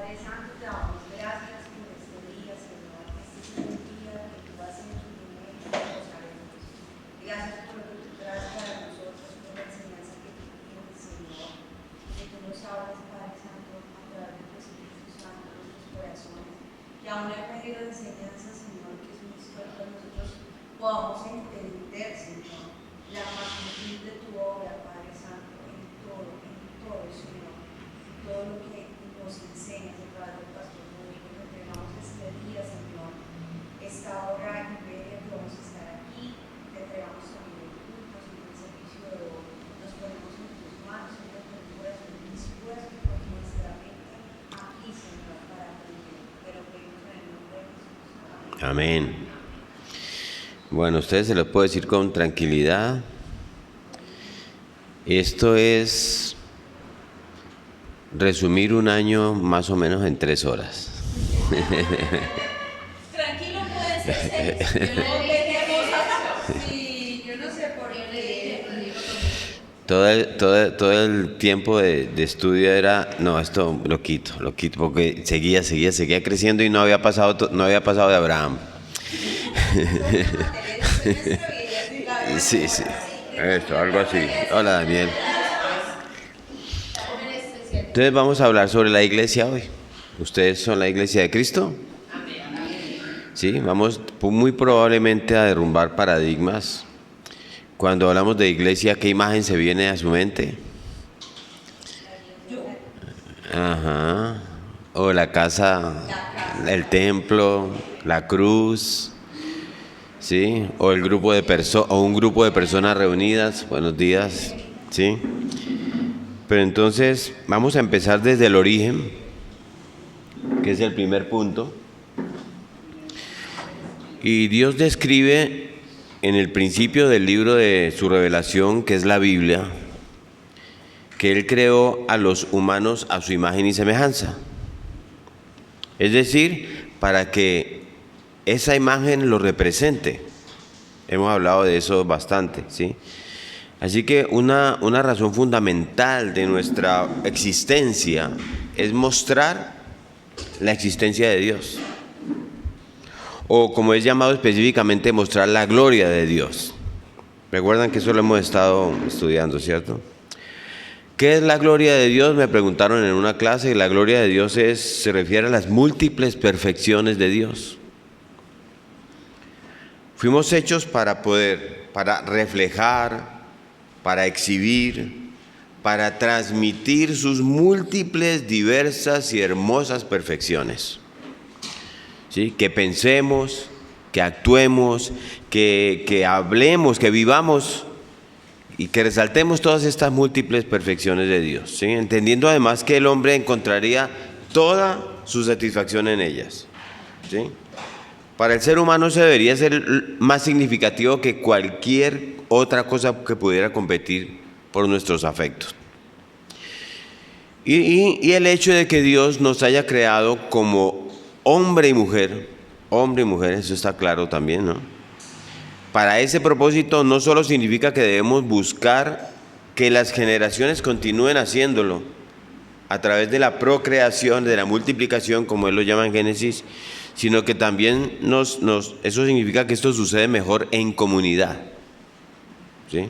Padre Santo, te damos gracias por este día, Señor. Este es un día que tú has hecho y en él nos haremos. Gracias por lo que tú traes para nosotros, por la enseñanza que tú tienes, Señor. Que tú nos hablas, Padre Santo, a través de tu Espíritu Santo en nuestros corazones. Y aún en medio de enseñanza, Señor, que es muy cierto, nosotros podamos entender, Señor, la magnitud de tu obra, Padre Santo, en todo, Señor. Todo lo que nos enseñas a través del pastor público que entregamos este día, Señor, esta hora y media que vamos a estar aquí, te entregamos también el culto, Señor, el servicio de hoy. Nos ponemos en tus manos, Señor, con tu corazón dispuesto, con nuestra mente aquí, Señor, para aprender. Pero pedimos en el nombre de Jesús. Amén. Bueno, ustedes se lo puedo decir con tranquilidad. Esto es resumir un año más o menos en 3 horas. Tranquilo, puede ser 6. Yo no sé por qué. Todo el tiempo de estudio era, no, esto lo quito, porque seguía creciendo y no había pasado de Abraham. Sí, esto, algo así. Hola, Daniel. Entonces vamos a hablar sobre la iglesia hoy. ¿Ustedes son la iglesia de Cristo? Sí, vamos muy probablemente a derrumbar paradigmas. Cuando hablamos de iglesia, ¿qué imagen se viene a su mente? Ajá. O la casa, el templo, la cruz, ¿sí? O el grupo de un grupo de personas reunidas. Buenos días, ¿sí? Pero entonces vamos a empezar desde el origen, que es el primer punto. Y Dios describe en el principio del libro de su revelación, que es la Biblia, que Él creó a los humanos a su imagen y semejanza. Es decir, para que esa imagen lo represente. Hemos hablado de eso bastante, ¿sí? Así que una razón fundamental de nuestra existencia es mostrar la existencia de Dios. O como es llamado específicamente, mostrar la gloria de Dios. Recuerdan que eso lo hemos estado estudiando, ¿cierto? ¿Qué es la gloria de Dios? Me preguntaron en una clase, y la gloria de Dios se refiere a las múltiples perfecciones de Dios. Fuimos hechos para reflejar, para exhibir, para transmitir sus múltiples, diversas y hermosas perfecciones. ¿Sí? Que pensemos, que actuemos, que hablemos, que vivamos y que resaltemos todas estas múltiples perfecciones de Dios, ¿sí? Entendiendo además que el hombre encontraría toda su satisfacción en ellas, ¿sí? Para el ser humano eso debería ser más significativo que cualquier otra cosa que pudiera competir por nuestros afectos. Y el hecho de que Dios nos haya creado como hombre y mujer, eso está claro también, ¿no? Para ese propósito no solo significa que debemos buscar que las generaciones continúen haciéndolo a través de la procreación, de la multiplicación, como él lo llama en Génesis, sino que también eso significa que esto sucede mejor en comunidad, ¿sí?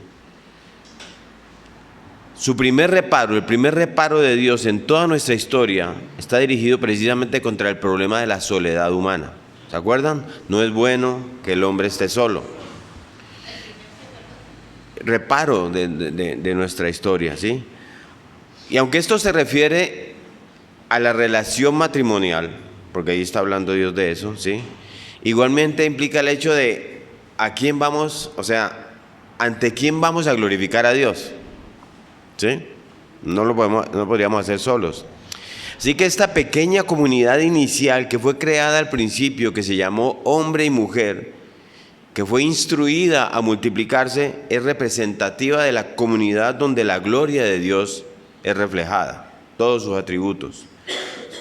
El primer reparo de Dios en toda nuestra historia está dirigido precisamente contra el problema de la soledad humana. ¿Se acuerdan? No es bueno que el hombre esté solo. Reparo de nuestra historia, ¿sí? Y aunque esto se refiere a la relación matrimonial, porque ahí está hablando Dios de eso, ¿sí? Igualmente implica el hecho de a quién vamos, o sea, ante quién vamos a glorificar a Dios, ¿sí? No podríamos hacer solos. Así que esta pequeña comunidad inicial que fue creada al principio, que se llamó hombre y mujer, que fue instruida a multiplicarse, es representativa de la comunidad donde la gloria de Dios es reflejada, todos sus atributos.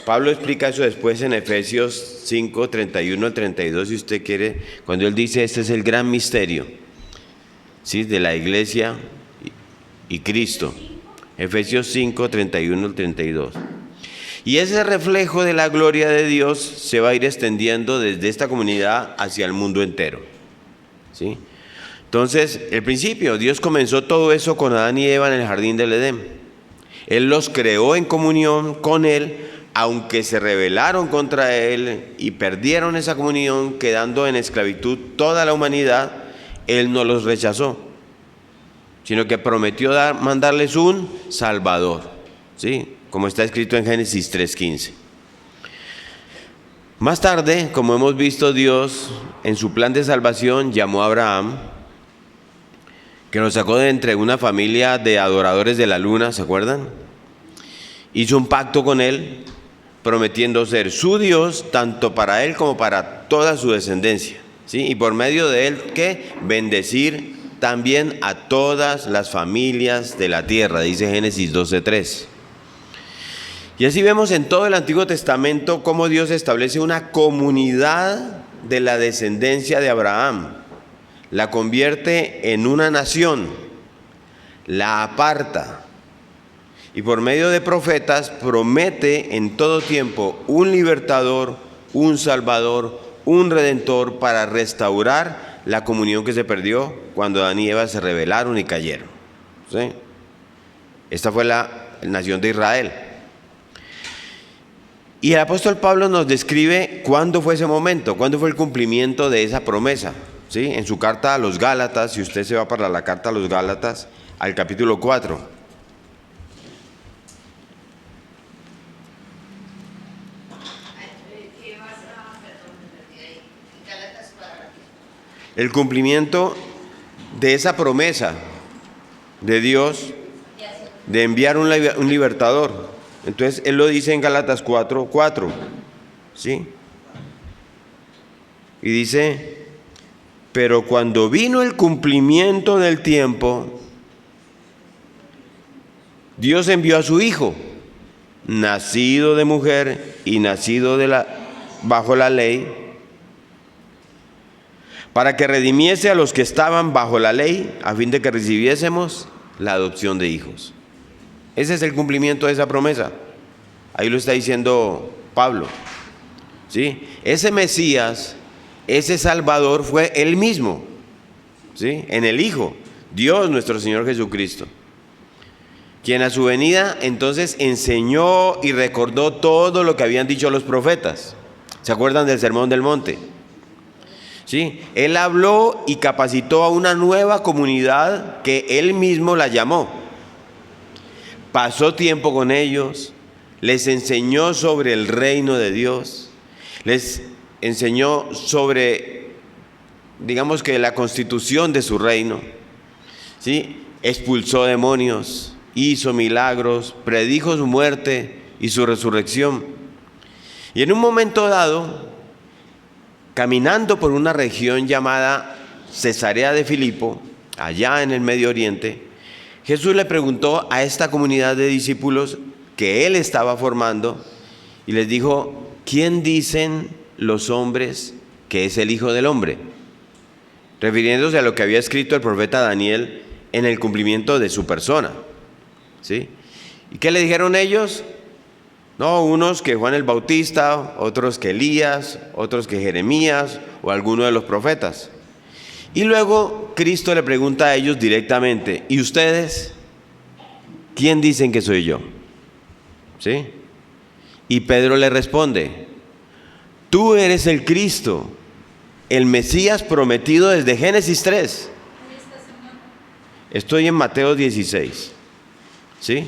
Pablo explica eso después en Efesios 5, 31 al 32, si usted quiere, cuando él dice, este es el gran misterio, ¿sí?, de la iglesia y Cristo. Efesios 5, 31 al 32. Y ese reflejo de la gloria de Dios se va a ir extendiendo desde esta comunidad hacia el mundo entero, ¿sí? Entonces, el principio, Dios comenzó todo eso con Adán y Eva en el jardín del Edén. Él los creó en comunión con Él, aunque se rebelaron contra Él y perdieron esa comunión, quedando en esclavitud toda la humanidad. Él no los rechazó, sino que prometió mandarles un Salvador, ¿sí? Como está escrito en Génesis 3:15. Más tarde, como hemos visto, Dios en su plan de salvación llamó a Abraham, que nos sacó de entre una familia de adoradores de la luna, ¿se acuerdan? Hizo un pacto con él, prometiendo ser su Dios, tanto para él como para toda su descendencia, ¿sí? Y por medio de él, ¿qué? Bendecir también a todas las familias de la tierra, dice Génesis 12:3. Y así vemos en todo el Antiguo Testamento cómo Dios establece una comunidad de la descendencia de Abraham, la convierte en una nación, la aparta y por medio de profetas promete en todo tiempo un libertador, un salvador, un redentor para restaurar la comunión que se perdió cuando Adán y Eva se rebelaron y cayeron, ¿sí? Esta fue la nación de Israel. Y el apóstol Pablo nos describe cuándo fue ese momento, cuándo fue el cumplimiento de esa promesa, ¿sí? En su carta a los Gálatas, si usted se va para la carta a los Gálatas, al capítulo 4. El cumplimiento de esa promesa de Dios de enviar un libertador. Entonces él lo dice en Gálatas 4:4, ¿sí? Y dice: pero cuando vino el cumplimiento del tiempo, Dios envió a su Hijo, nacido de mujer y nacido bajo la ley, para que redimiese a los que estaban bajo la ley, a fin de que recibiésemos la adopción de hijos. Ese es el cumplimiento de esa promesa. Ahí lo está diciendo Pablo, ¿sí? Ese Mesías, ese Salvador fue Él mismo, ¿sí? En el Hijo, Dios nuestro Señor Jesucristo, quien a su venida entonces enseñó y recordó todo lo que habían dicho los profetas. ¿Se acuerdan del Sermón del Monte? ¿Sí? Él habló y capacitó a una nueva comunidad que Él mismo la llamó. Pasó tiempo con ellos, les enseñó sobre el reino de Dios, les enseñó sobre, digamos que la constitución de su reino, ¿sí? Expulsó demonios, hizo milagros, predijo su muerte y su resurrección. Y en un momento dado, caminando por una región llamada Cesarea de Filipo, allá en el Medio Oriente, Jesús le preguntó a esta comunidad de discípulos que él estaba formando y les dijo: ¿quién dicen los hombres que es el Hijo del Hombre? Refiriéndose a lo que había escrito el profeta Daniel en el cumplimiento de su persona, ¿sí? ¿Y qué le dijeron ellos? No, unos que Juan el Bautista, otros que Elías, otros que Jeremías o alguno de los profetas. Y luego Cristo le pregunta a ellos directamente: ¿y ustedes? ¿Quién dicen que soy yo? ¿Sí? Y Pedro le responde: tú eres el Cristo, el Mesías prometido desde Génesis 3. Estoy en Mateo 16, ¿sí?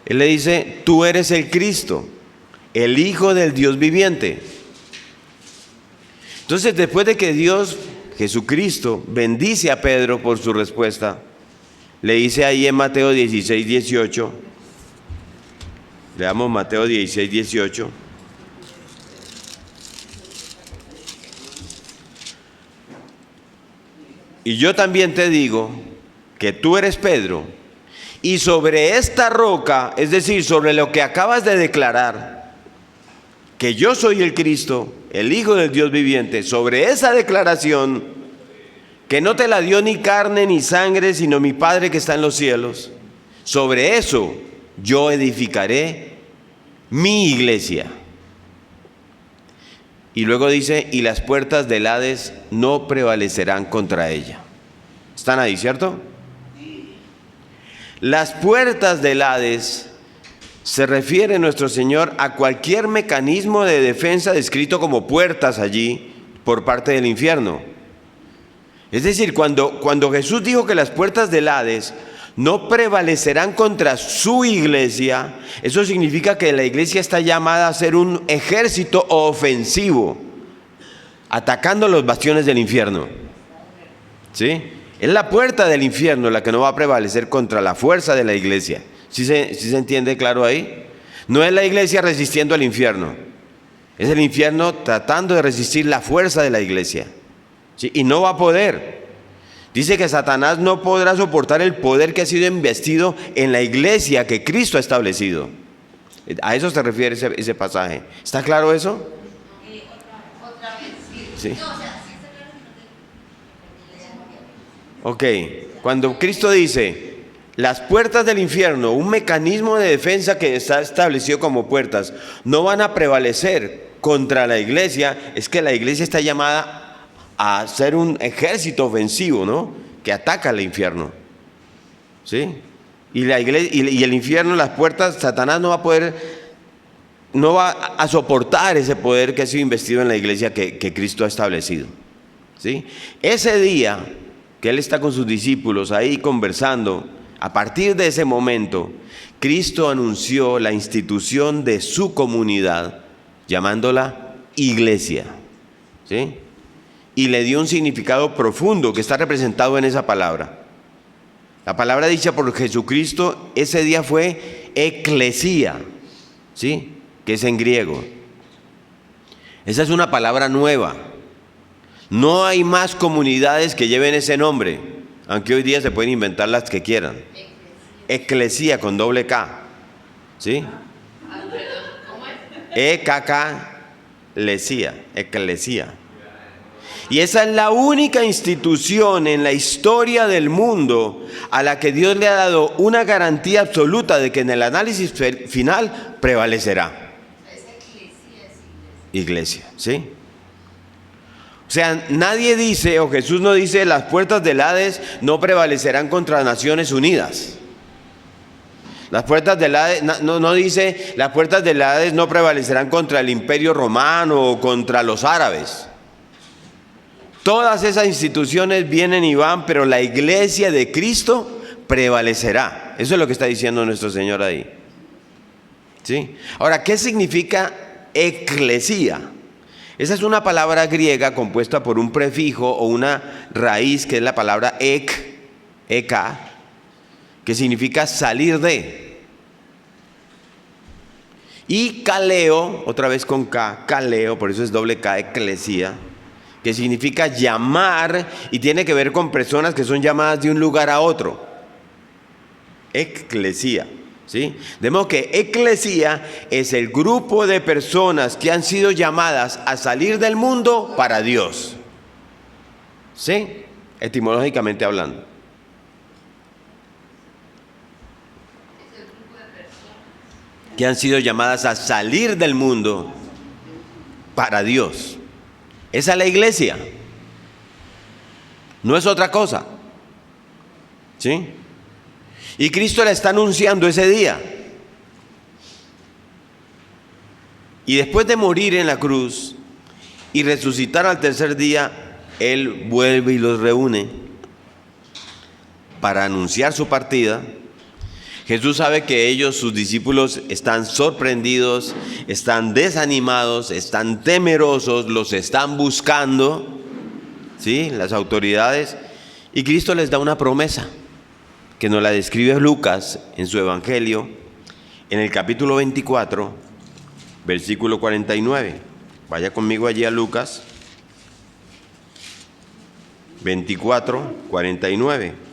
Él le dice: tú eres el Cristo, el Hijo del Dios viviente. Entonces, después de que Dios, Jesucristo, bendice a Pedro por su respuesta, le dice ahí en Mateo 16:18, leamos Mateo 16:18. Y yo también te digo que tú eres Pedro, y sobre esta roca, es decir, sobre lo que acabas de declarar, que yo soy el Cristo, el Hijo del Dios viviente, sobre esa declaración, que no te la dio ni carne ni sangre, sino mi Padre que está en los cielos, sobre eso yo edificaré mi iglesia. Y luego dice, y las puertas del Hades no prevalecerán contra ella. ¿Están ahí, cierto? Las puertas del Hades se refiere nuestro Señor a cualquier mecanismo de defensa descrito como puertas allí por parte del infierno. Es decir, cuando Jesús dijo que las puertas del Hades no prevalecerán contra su iglesia, eso significa que la iglesia está llamada a ser un ejército ofensivo, atacando los bastiones del infierno. ¿Sí? Es la puerta del infierno la que no va a prevalecer contra la fuerza de la iglesia. ¿Sí se entiende claro ahí? No es la iglesia resistiendo al infierno, es el infierno tratando de resistir la fuerza de la iglesia. ¿Sí? Y no va a poder. Dice que Satanás no podrá soportar el poder que ha sido investido en la iglesia que Cristo ha establecido. A eso se refiere ese pasaje. ¿Está claro eso? Otra vez, Sí. No, o sea, sí está claro que no te... Ok, cuando Cristo dice, las puertas del infierno, un mecanismo de defensa que está establecido como puertas, no van a prevalecer contra la iglesia, es que la iglesia está llamada a ser un ejército ofensivo, ¿no? Que ataca al infierno. ¿Sí? Y la iglesia, y el infierno, las puertas, Satanás no va a soportar ese poder que ha sido investido en la iglesia que Cristo ha establecido. ¿Sí? Ese día que Él está con sus discípulos ahí conversando, a partir de ese momento, Cristo anunció la institución de su comunidad, llamándola iglesia. ¿Sí? Y le dio un significado profundo que está representado en esa palabra. La palabra dicha por Jesucristo ese día fue eclesía, ¿sí? Que es en griego. Esa es una palabra nueva. No hay más comunidades que lleven ese nombre, aunque hoy día se pueden inventar las que quieran. Eclesía con doble K, ¿sí? ¿Cómo es? E-K-K-Lesía, eclesía. Y esa es la única institución en la historia del mundo a la que Dios le ha dado una garantía absoluta de que en el análisis final prevalecerá. Esa iglesia es Iglesia, ¿sí? O sea, nadie dice, o Jesús no dice, las puertas del Hades no prevalecerán contra Naciones Unidas. Las puertas del Hades, no dice, las puertas del Hades no prevalecerán contra el Imperio Romano o contra los árabes. Todas esas instituciones vienen y van, pero la iglesia de Cristo prevalecerá. Eso es lo que está diciendo nuestro Señor ahí. ¿Sí? Ahora, ¿qué significa eclesía? Esa es una palabra griega compuesta por un prefijo o una raíz que es la palabra eka, que significa salir de. Y kaleo, otra vez con K, kaleo, por eso es doble K, eclesía, que significa llamar y tiene que ver con personas que son llamadas de un lugar a otro. Eclesía, ¿sí? De modo que eclesía es el grupo de personas que han sido llamadas a salir del mundo para Dios. ¿Sí? Etimológicamente hablando. el grupo de personas. Que han sido llamadas a salir del mundo para Dios. Esa es la iglesia. No es otra cosa. ¿Sí? Y Cristo la está anunciando ese día. Y después de morir en la cruz y resucitar al tercer día, Él vuelve y los reúne para anunciar su partida. Jesús sabe que ellos, sus discípulos, están sorprendidos, están desanimados, están temerosos, los están buscando, ¿sí? Las autoridades. Y Cristo les da una promesa que nos la describe Lucas en su Evangelio, en el capítulo 24, versículo 49. Vaya conmigo allí a Lucas 24, 49.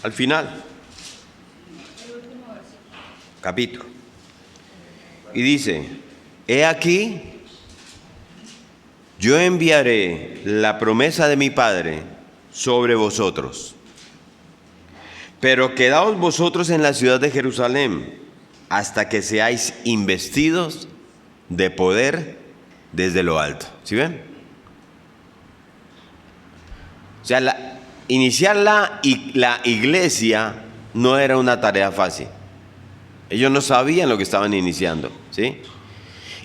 Al final, capítulo. Y dice, he aquí, yo enviaré la promesa de mi Padre sobre vosotros. Pero quedaos vosotros en la ciudad de Jerusalén hasta que seáis investidos de poder desde lo alto. ¿Sí ven? O sea, iniciar la iglesia no era una tarea fácil. Ellos no sabían lo que estaban iniciando, ¿sí?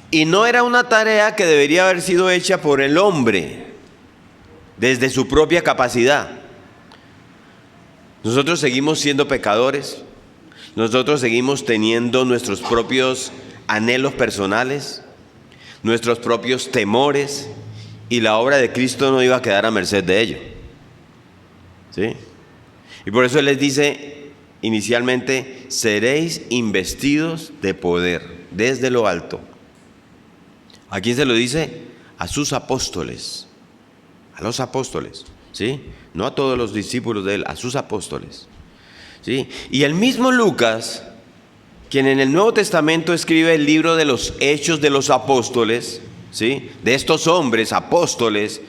Y no era una tarea que debería haber sido hecha por el hombre, desde su propia capacidad. Nosotros seguimos siendo pecadores, nosotros seguimos teniendo nuestros propios anhelos personales, nuestros propios temores, y la obra de Cristo no iba a quedar a merced de ello, ¿sí? Y por eso Él les dice inicialmente: seréis investidos de poder desde lo alto. ¿A quién se lo dice? A sus apóstoles, a los apóstoles, ¿sí? No a todos los discípulos de Él, a sus apóstoles, ¿sí? Y el mismo Lucas, quien en el Nuevo Testamento escribe el libro de los Hechos de los Apóstoles, ¿sí? De estos hombres apóstoles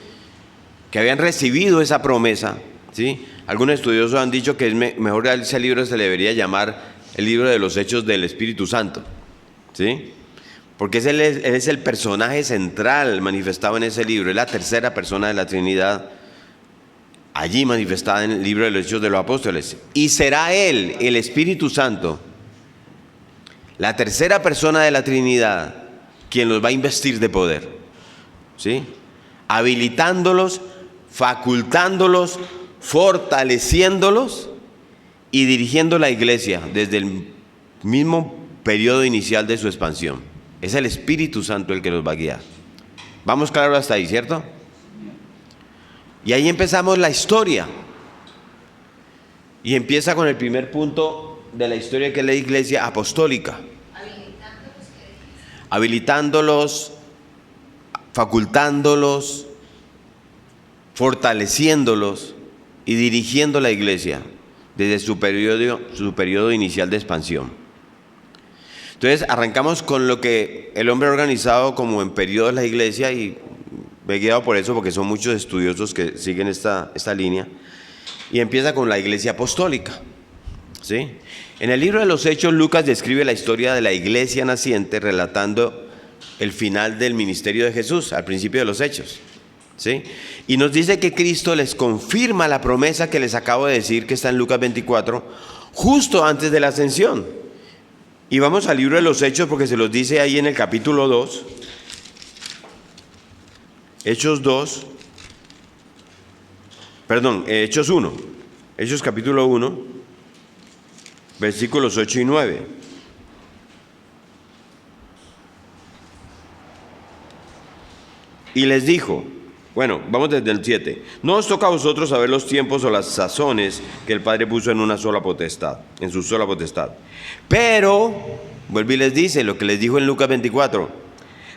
que habían recibido esa promesa, ¿sí? Algunos estudiosos han dicho que es mejor a ese libro se le debería llamar el libro de los Hechos del Espíritu Santo, ¿sí? Porque él es el personaje central manifestado en ese libro, es la tercera persona de la Trinidad, allí manifestada en el libro de los Hechos de los Apóstoles. Y será Él, el Espíritu Santo, la tercera persona de la Trinidad, quien los va a investir de poder, ¿sí? Habilitándolos, facultándolos, fortaleciéndolos y dirigiendo la iglesia desde el mismo periodo inicial de su expansión. Es el Espíritu Santo el que los va a guiar. Vamos claro hasta ahí, ¿cierto? Y ahí empezamos la historia. Y empieza con el primer punto de la historia, que es la iglesia apostólica. Habilitándolos, facultándolos, fortaleciéndolos y dirigiendo la iglesia desde su periodo inicial de expansión. Entonces arrancamos con lo que el hombre ha organizado como en periodos la iglesia, y me he guiado por eso porque son muchos estudiosos que siguen esta línea, y empieza con la iglesia apostólica, ¿sí? En el libro de los Hechos, Lucas describe la historia de la iglesia naciente, relatando el final del ministerio de Jesús al principio de los Hechos, ¿sí? Y nos dice que Cristo les confirma la promesa que les acabo de decir, que está en Lucas 24, justo antes de la ascensión. Y vamos al libro de los Hechos porque se los dice ahí en el capítulo 2, Hechos 1, Hechos capítulo 1, versículos 8 y 9. Y les dijo, bueno, vamos desde el 7. No os toca a vosotros saber los tiempos o las sazones que el Padre puso en su sola potestad. Pero, vuelve y les dice lo que les dijo en Lucas 24.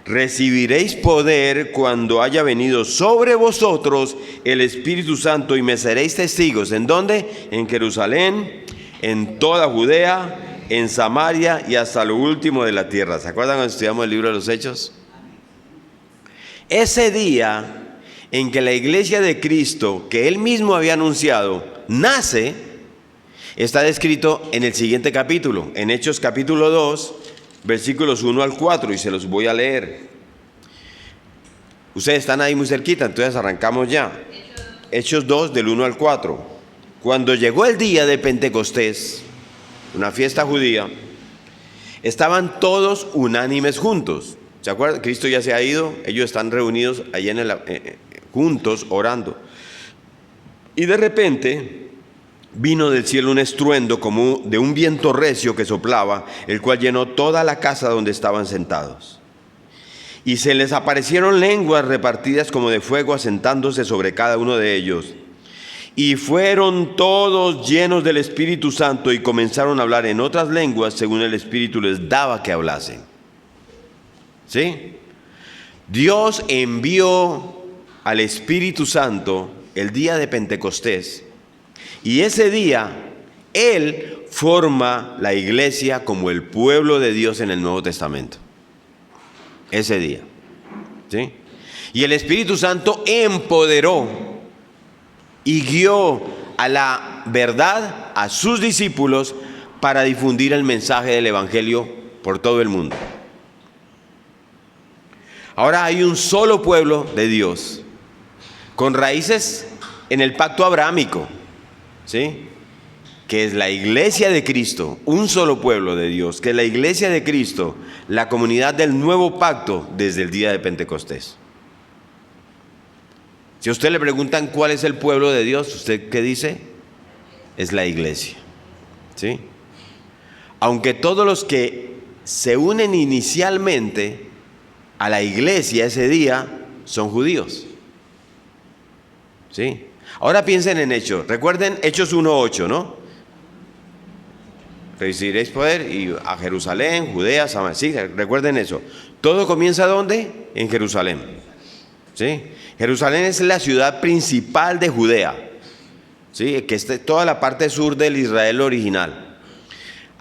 Recibiréis poder cuando haya venido sobre vosotros el Espíritu Santo, y me seréis testigos. ¿En dónde? En Jerusalén, en toda Judea, en Samaria y hasta lo último de la tierra. ¿Se acuerdan cuando estudiamos el libro de los Hechos? Ese día en que la iglesia de Cristo, que Él mismo había anunciado, nace, está descrito en el siguiente capítulo, en Hechos capítulo 2, versículos 1 al 4, y se los voy a leer. Ustedes están ahí muy cerquita, entonces arrancamos ya. Hechos 2, del 1 al 4. Cuando llegó el día de Pentecostés, una fiesta judía, estaban todos unánimes juntos. ¿Se acuerdan? Cristo ya se ha ido, ellos están reunidos allá juntos orando. Y de repente vino del cielo un estruendo como de un viento recio que soplaba, el cual llenó toda la casa donde estaban sentados. Y se les aparecieron lenguas repartidas como de fuego, asentándose sobre cada uno de ellos. Y fueron todos llenos del Espíritu Santo y comenzaron a hablar en otras lenguas según el Espíritu les daba que hablasen. ¿Sí? Dios envió al Espíritu Santo el día de Pentecostés, y ese día Él forma la iglesia como el pueblo de Dios en el Nuevo Testamento. Ese día, ¿sí? Y el Espíritu Santo empoderó y guió a la verdad a sus discípulos para difundir el mensaje del Evangelio por todo el mundo. Ahora hay un solo pueblo de Dios, con raíces en el pacto abrahámico, ¿sí? Que es la iglesia de Cristo, un solo pueblo de Dios, que es la iglesia de Cristo, la comunidad del nuevo pacto desde el día de Pentecostés. Si a usted le preguntan cuál es el pueblo de Dios, ¿usted qué dice? Es la iglesia, ¿sí? Aunque todos los que se unen inicialmente a la iglesia ese día son judíos, ¿sí? Ahora piensen en Hechos. Recuerden Hechos 1:8, ¿no? Recibiréis poder y a Jerusalén, Judea, Samaria. Sí, recuerden eso. Todo comienza ¿dónde? En Jerusalén, ¿sí? Jerusalén es la ciudad principal de Judea, ¿sí? Que es toda la parte sur del Israel original.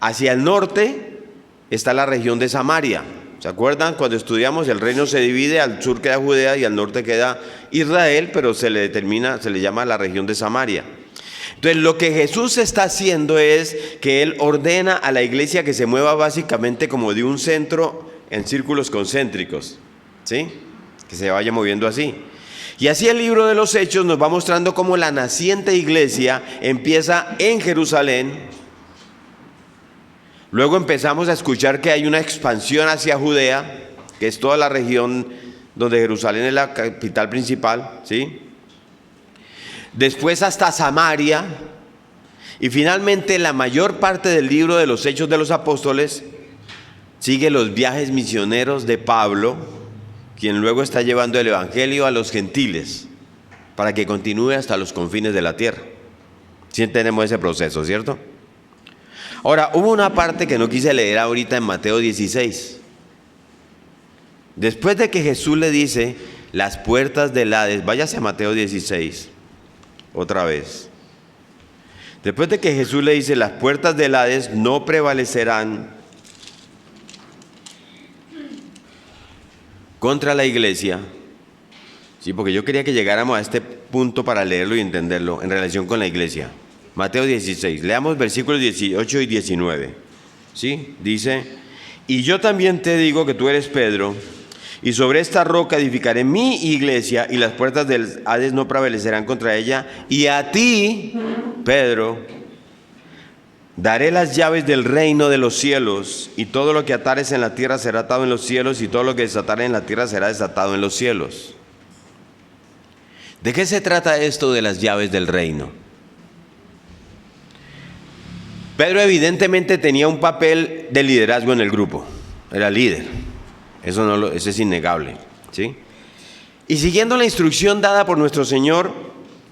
Hacia el norte está la región de Samaria. ¿Se acuerdan? Cuando estudiamos, el reino se divide, al sur queda Judea y al norte queda Israel, pero se le llama la región de Samaria. Entonces, lo que Jesús está haciendo es que Él ordena a la iglesia que se mueva básicamente como de un centro en círculos concéntricos, ¿sí? Que se vaya moviendo así. Y así el libro de los Hechos nos va mostrando cómo la naciente iglesia empieza en Jerusalén. Luego empezamos a escuchar que hay una expansión hacia Judea, que es toda la región donde Jerusalén es la capital principal, ¿sí? Después hasta Samaria, y finalmente la mayor parte del libro de los Hechos de los Apóstoles sigue los viajes misioneros de Pablo, quien luego está llevando el Evangelio a los gentiles, para que continúe hasta los confines de la tierra. Sí entendemos ese proceso, ¿cierto? Ahora, hubo una parte que no quise leer ahorita en Mateo 16. Después de que Jesús le dice, las puertas del Hades, váyase a Mateo 16, otra vez. Después de que Jesús le dice, las puertas del Hades no prevalecerán contra la iglesia. Sí, porque yo quería que llegáramos a este punto para leerlo y entenderlo en relación con la iglesia. Mateo 16, leamos versículos 18 y 19, ¿sí? Dice, y yo también te digo que tú eres Pedro, y sobre esta roca edificaré mi iglesia, y las puertas del Hades no prevalecerán contra ella, y a ti, Pedro, daré las llaves del reino de los cielos, y todo lo que atares en la tierra será atado en los cielos, y todo lo que desatares en la tierra será desatado en los cielos. ¿De qué se trata esto de las llaves del reino? Pedro evidentemente tenía un papel de liderazgo en el grupo, era líder, eso es innegable, ¿sí? Y siguiendo la instrucción dada por nuestro Señor,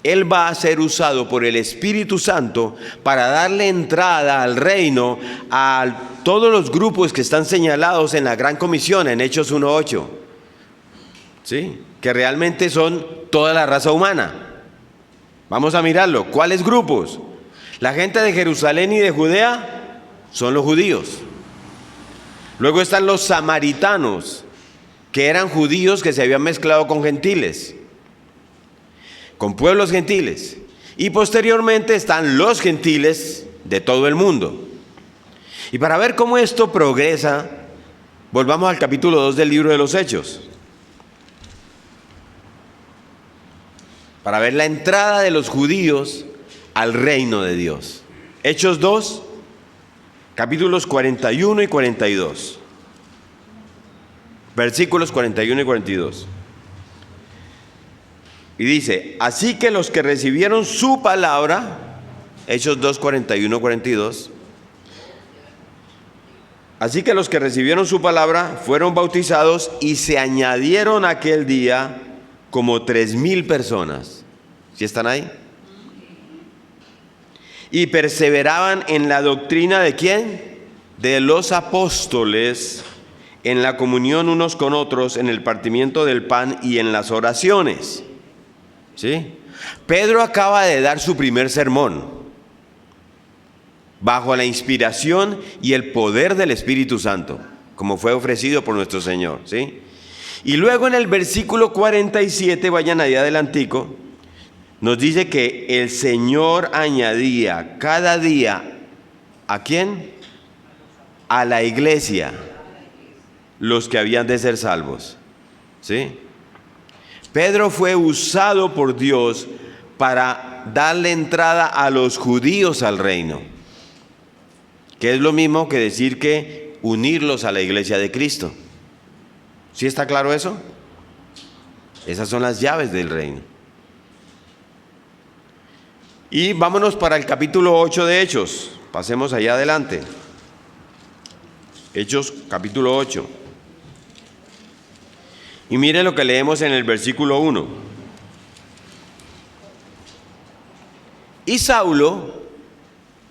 Él va a ser usado por el Espíritu Santo para darle entrada al reino a todos los grupos que están señalados en la Gran Comisión, en Hechos 1:8, ¿sí? Que realmente son toda la raza humana. Vamos a mirarlo. ¿Cuáles grupos? La gente de Jerusalén y de Judea son los judíos. Luego están los samaritanos, que eran judíos que se habían mezclado con gentiles, con pueblos gentiles. Y posteriormente están los gentiles de todo el mundo. Y para ver cómo esto progresa, volvamos al capítulo 2 del libro de los Hechos. Para ver la entrada de los judíos al reino de Dios. Hechos 2, capítulos 41 y 42. Versículos 41 y 42. Y dice, así que los que recibieron su palabra, Hechos 2, 41, 42. Así que los que recibieron su palabra fueron bautizados y se añadieron aquel día como 3,000 personas. ¿Sí están ahí? Y perseveraban en la doctrina ¿de quién? De los apóstoles, en la comunión unos con otros, en el partimiento del pan y en las oraciones. ¿Sí? Pedro acaba de dar su primer sermón, bajo la inspiración y el poder del Espíritu Santo, como fue ofrecido por nuestro Señor, ¿sí? Y luego en el versículo 47, vayan allá adelantico, nos dice que el Señor añadía cada día ¿A quién? A la iglesia, los que habían de ser salvos. ¿Sí? Pedro fue usado por Dios para darle entrada a los judíos al reino, que es lo mismo que decir que unirlos a la iglesia de Cristo. ¿Sí está claro eso? Esas son las llaves del reino. Y vámonos para el capítulo 8 de Hechos. Pasemos allá adelante. Hechos capítulo 8. Y miren lo que leemos en el versículo 1. Y Saulo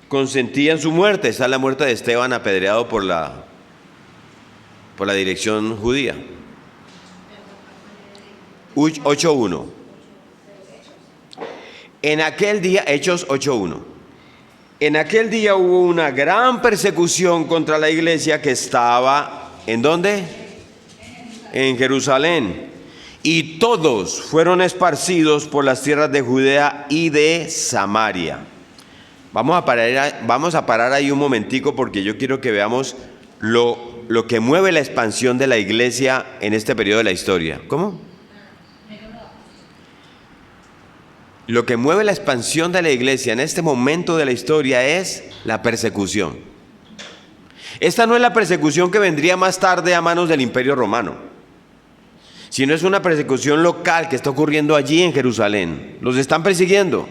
consentía en su muerte. Esta es la muerte de Esteban apedreado por la dirección judía. 8.1. En aquel día, Hechos 8.1. En aquel día hubo una gran persecución contra la iglesia que estaba, ¿en dónde? En Jerusalén. Y todos fueron esparcidos por las tierras de Judea y de Samaria. Vamos a parar ahí un momentico porque yo quiero que veamos lo que mueve la expansión de la iglesia en este periodo de la historia. ¿Cómo? Lo que mueve la expansión de la iglesia en este momento de la historia es la persecución. Esta no es la persecución que vendría más tarde a manos del Imperio Romano, sino es una persecución local que está ocurriendo allí en Jerusalén. Los están persiguiendo,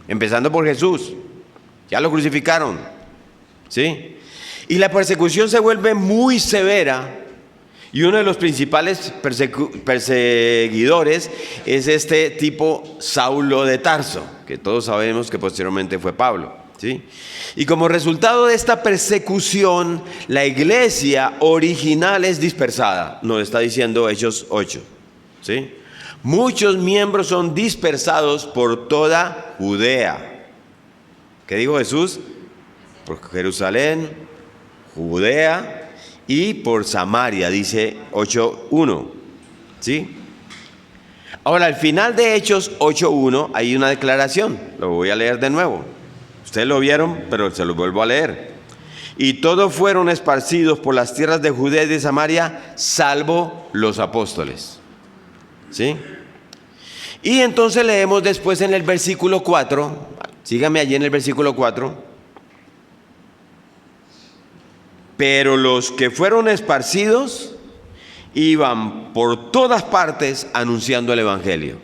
empezando por Jesús. Ya lo crucificaron, ¿sí? Y la persecución se vuelve muy severa. Y uno de los principales perseguidores es este tipo Saulo de Tarso, que todos sabemos que posteriormente fue Pablo, ¿sí? Y como resultado de esta persecución, la iglesia original es dispersada, nos está diciendo Hechos 8, ¿sí? Muchos miembros son dispersados por toda Judea. ¿Qué dijo Jesús? Por Jerusalén, Judea y por Samaria, dice 8.1, ¿sí? Ahora, al final de Hechos 8.1 hay una declaración, lo voy a leer de nuevo. Ustedes lo vieron, pero se lo vuelvo a leer. Y todos fueron esparcidos por las tierras de Judea y de Samaria, salvo los apóstoles, ¿sí? Y entonces leemos después en el versículo 4, síganme allí en el versículo 4. Pero los que fueron esparcidos iban por todas partes anunciando el evangelio.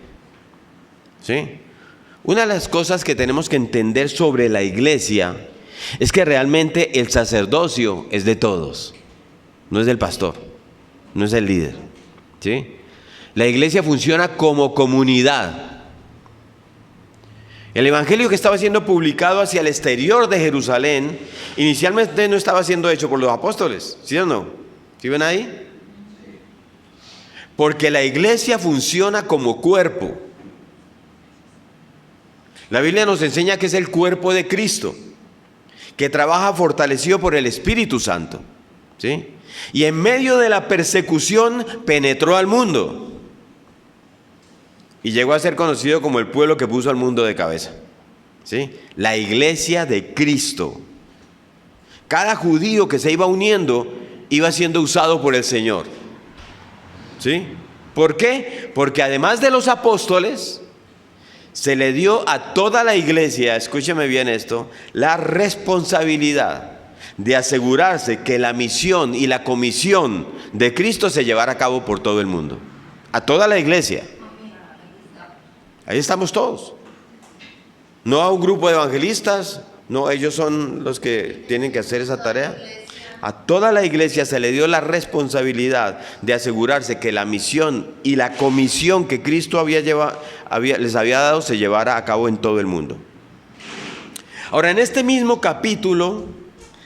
¿Sí? Una de las cosas que tenemos que entender sobre la iglesia es que realmente el sacerdocio es de todos, no es del pastor, no es del líder. ¿Sí? La iglesia funciona como comunidad. El evangelio que estaba siendo publicado hacia el exterior de Jerusalén, inicialmente no estaba siendo hecho por los apóstoles, ¿sí o no? ¿Sí ven ahí? Porque la iglesia funciona como cuerpo. La Biblia nos enseña que es el cuerpo de Cristo, que trabaja fortalecido por el Espíritu Santo, ¿sí? Y en medio de la persecución penetró al mundo. Y llegó a ser conocido como el pueblo que puso al mundo de cabeza, ¿sí? La iglesia de Cristo. Cada judío que se iba uniendo iba siendo usado por el Señor, ¿sí? ¿Por qué? Porque además de los apóstoles, se le dio a toda la iglesia, escúcheme bien esto, la responsabilidad de asegurarse que la misión y la comisión de Cristo se llevara a cabo por todo el mundo. A toda la iglesia. Ahí estamos todos. No a un grupo de evangelistas, no, ellos son los que tienen que hacer esa tarea. A toda la iglesia se le dio la responsabilidad de asegurarse que la misión y la comisión que Cristo les había dado se llevara a cabo en todo el mundo. Ahora, en este mismo capítulo,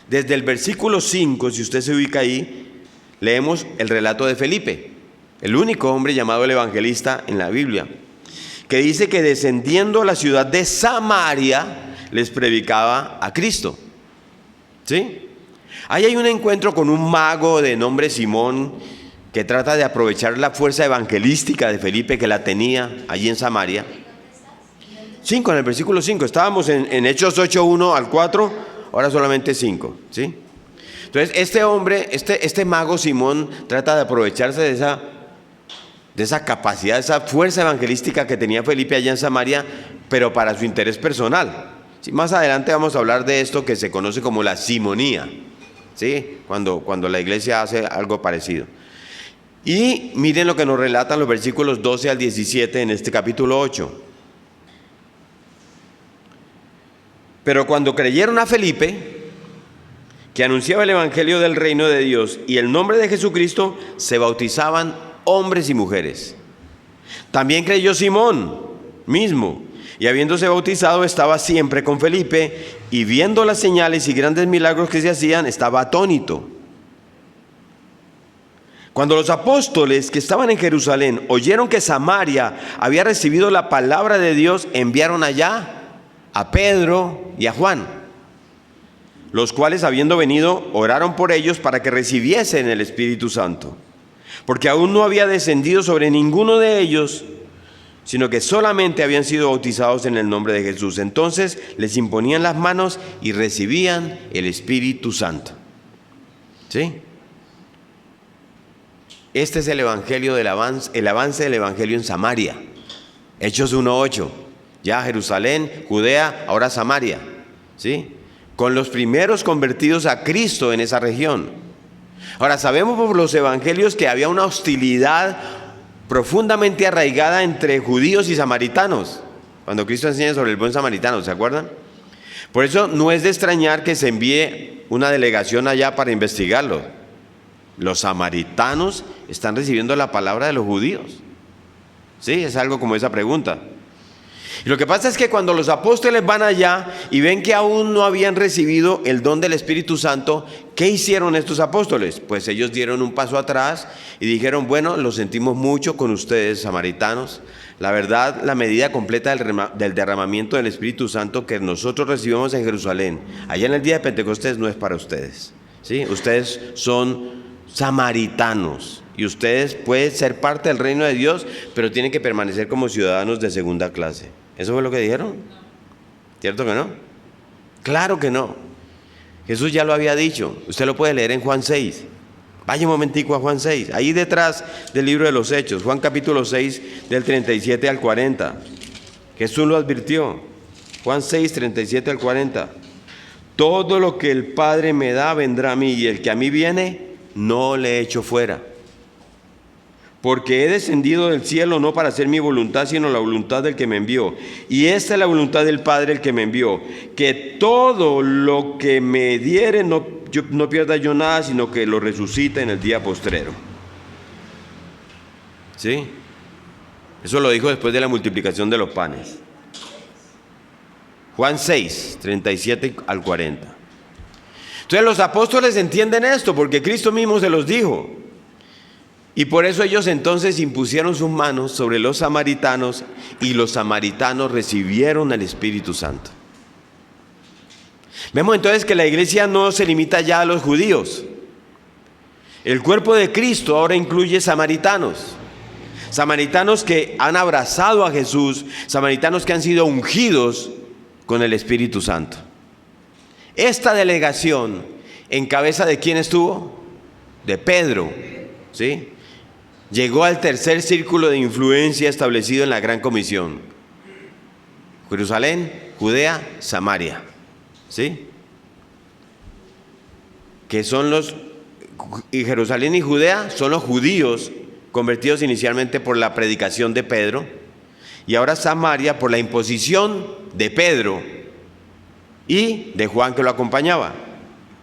desde el versículo 5, si usted se ubica ahí, leemos el relato de Felipe, el único hombre llamado el evangelista en la Biblia, que dice que descendiendo a la ciudad de Samaria, les predicaba a Cristo. ¿Sí? Ahí hay un encuentro con un mago de nombre Simón, que trata de aprovechar la fuerza evangelística de Felipe, que la tenía allí en Samaria. 5, en el versículo 5, estábamos en Hechos 8, 1 al 4, ahora solamente 5, ¿sí? Entonces, este hombre, este mago Simón trata de aprovecharse de esa capacidad, de esa fuerza evangelística que tenía Felipe allá en Samaria, pero para su interés personal. Sí, más adelante vamos a hablar de esto que se conoce como la simonía, ¿sí? Cuando la iglesia hace algo parecido. Y miren lo que nos relatan los versículos 12 al 17 en este capítulo 8. Pero cuando creyeron a Felipe, que anunciaba el evangelio del reino de Dios y el nombre de Jesucristo, se bautizaban hombres y mujeres. También creyó Simón mismo, y habiéndose bautizado estaba siempre con Felipe, y viendo las señales y grandes milagros que se hacían, estaba atónito. Cuando los apóstoles que estaban en Jerusalén oyeron que Samaria había recibido la palabra de Dios, enviaron allá a Pedro y a Juan, los cuales, habiendo venido, oraron por ellos para que recibiesen el Espíritu Santo, porque aún no había descendido sobre ninguno de ellos, sino que solamente habían sido bautizados en el nombre de Jesús. Entonces les imponían las manos y recibían el Espíritu Santo. ¿Sí? Este es el evangelio el avance del evangelio en Samaria. Hechos 1:8. Ya Jerusalén, Judea, ahora Samaria. ¿Sí? Con los primeros convertidos a Cristo en esa región. Ahora, sabemos por los evangelios que había una hostilidad profundamente arraigada entre judíos y samaritanos, cuando Cristo enseña sobre el buen samaritano, ¿se acuerdan? Por eso no es de extrañar que se envíe una delegación allá para investigarlo. Los samaritanos están recibiendo la palabra de los judíos. Sí, es algo como esa pregunta. Y lo que pasa es que cuando los apóstoles van allá y ven que aún no habían recibido el don del Espíritu Santo, ¿qué hicieron estos apóstoles? Pues ellos dieron un paso atrás y dijeron: bueno, lo sentimos mucho con ustedes, samaritanos. La verdad, la medida completa del derramamiento del Espíritu Santo que nosotros recibimos en Jerusalén, allá en el día de Pentecostés, no es para ustedes. ¿Sí? Ustedes son samaritanos y ustedes pueden ser parte del reino de Dios, pero tienen que permanecer como ciudadanos de segunda clase. ¿Eso fue lo que dijeron? ¿Cierto que no? Claro que no. Jesús ya lo había dicho. Usted lo puede leer en Juan 6. Vaya un momentico a Juan 6. Ahí detrás del libro de los Hechos. Juan capítulo 6 del 37 al 40. Jesús lo advirtió. Juan 6, 37 al 40. Todo lo que el Padre me da vendrá a mí, y el que a mí viene no le echo fuera. Porque he descendido del cielo no para hacer mi voluntad, sino la voluntad del que me envió. Y esta es la voluntad del Padre, el que me envió, que todo lo que me diere no pierda yo nada, sino que lo resucite en el día postrero. ¿Sí? Eso lo dijo después de la multiplicación de los panes. Juan 6, 37 al 40. Entonces los apóstoles entienden esto porque Cristo mismo se los dijo. Y por eso ellos entonces impusieron sus manos sobre los samaritanos y los samaritanos recibieron el Espíritu Santo. Vemos entonces que la iglesia no se limita ya a los judíos. El cuerpo de Cristo ahora incluye samaritanos. Samaritanos que han abrazado a Jesús, samaritanos que han sido ungidos con el Espíritu Santo. Esta delegación, ¿en cabeza de quién estuvo? De Pedro, ¿sí? Llegó al tercer círculo de influencia establecido en la Gran Comisión. Jerusalén, Judea, Samaria. ¿Sí? Que son y Jerusalén y Judea son los judíos convertidos inicialmente por la predicación de Pedro, y ahora Samaria por la imposición de Pedro y de Juan que lo acompañaba.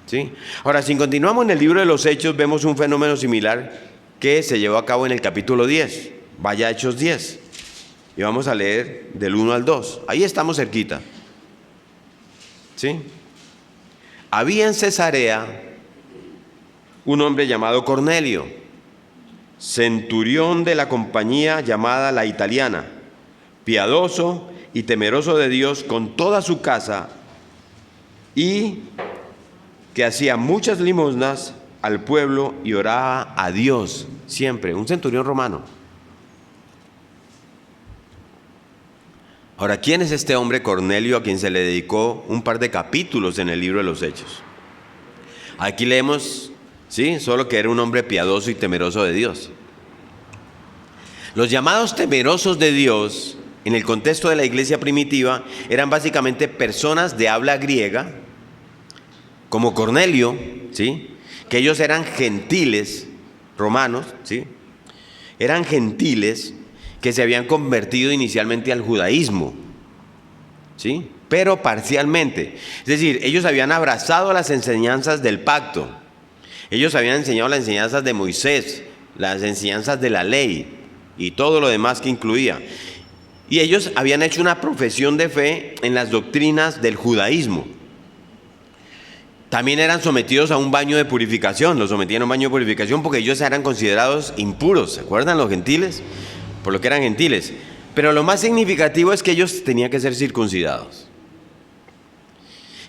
¿Sí? Ahora, si continuamos en el libro de los Hechos, vemos un fenómeno similar que se llevó a cabo en el capítulo 10. Vaya a Hechos 10. Y vamos a leer del 1 al 2. Ahí estamos cerquita. ¿Sí? Había en Cesarea un hombre llamado Cornelio, centurión de la compañía llamada La Italiana, piadoso y temeroso de Dios con toda su casa, y que hacía muchas limosnas al pueblo y oraba a Dios siempre. Un centurión romano. Ahora, ¿quién es este hombre Cornelio a quien se le dedicó un par de capítulos en el libro de los Hechos? Aquí leemos, ¿sí?, solo que era un hombre piadoso y temeroso de Dios. Los llamados temerosos de Dios, en el contexto de la iglesia primitiva, eran básicamente personas de habla griega, como Cornelio, ¿sí?, que ellos eran gentiles romanos, ¿sí?, eran gentiles que se habían convertido inicialmente al judaísmo, ¿sí?, pero parcialmente. Es decir, ellos habían abrazado las enseñanzas del pacto, ellos habían enseñado las enseñanzas de Moisés, las enseñanzas de la ley y todo lo demás que incluía. Y ellos habían hecho una profesión de fe en las doctrinas del judaísmo. También eran sometidos a un baño de purificación, los sometían a un baño de purificación porque ellos eran considerados impuros, ¿se acuerdan los gentiles? Por lo que eran gentiles. Pero lo más significativo es que ellos tenían que ser circuncidados.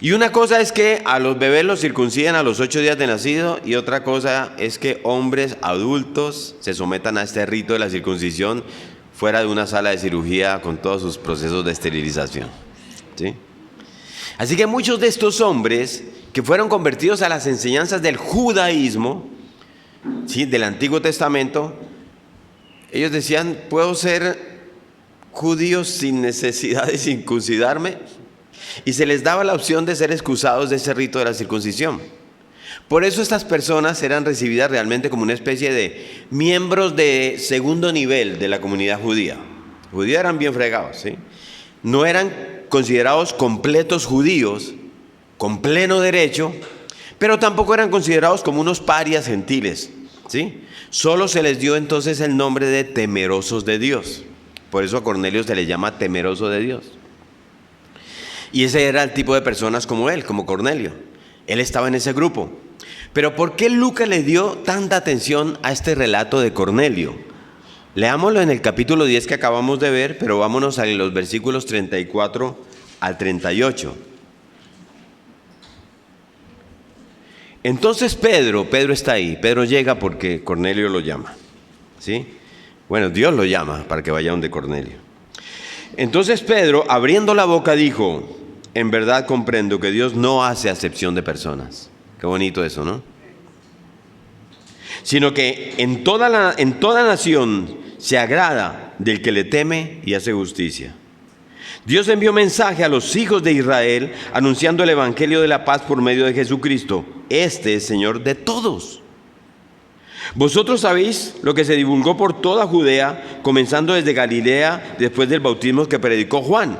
Y una cosa es que a los bebés los circunciden a los 8 días de nacido, y otra cosa es que hombres adultos se sometan a este rito de la circuncisión fuera de una sala de cirugía con todos sus procesos de esterilización, ¿sí? Así que muchos de estos hombres que fueron convertidos a las enseñanzas del judaísmo, ¿sí?, del Antiguo Testamento, ellos decían: ¿puedo ser judío sin necesidad de circuncidarme? Y se les daba la opción de ser excusados de ese rito de la circuncisión. Por eso estas personas eran recibidas realmente como una especie de miembros de segundo nivel de la comunidad judía. Los judíos eran bien fregados, ¿sí? No eran considerados completos judíos, con pleno derecho, pero tampoco eran considerados como unos parias gentiles, ¿sí? Solo se les dio entonces el nombre de temerosos de Dios. Por eso a Cornelio se le llama temeroso de Dios. Y ese era el tipo de personas como él, como Cornelio. Él estaba en ese grupo. Pero ¿por qué Lucas le dio tanta atención a este relato de Cornelio? Leámoslo en el capítulo 10 que acabamos de ver, pero vámonos a los versículos 34 al 38. Entonces Pedro está ahí. Pedro llega porque Cornelio lo llama, ¿sí? Bueno, Dios lo llama para que vaya donde Cornelio. Entonces Pedro, abriendo la boca, dijo: en verdad comprendo que Dios no hace acepción de personas. Qué bonito eso, ¿no? Sino que en toda nación se agrada del que le teme y hace justicia. Dios envió mensaje a los hijos de Israel anunciando el evangelio de la paz por medio de Jesucristo. Este es Señor de todos. Vosotros sabéis lo que se divulgó por toda Judea, comenzando desde Galilea, después del bautismo que predicó Juan.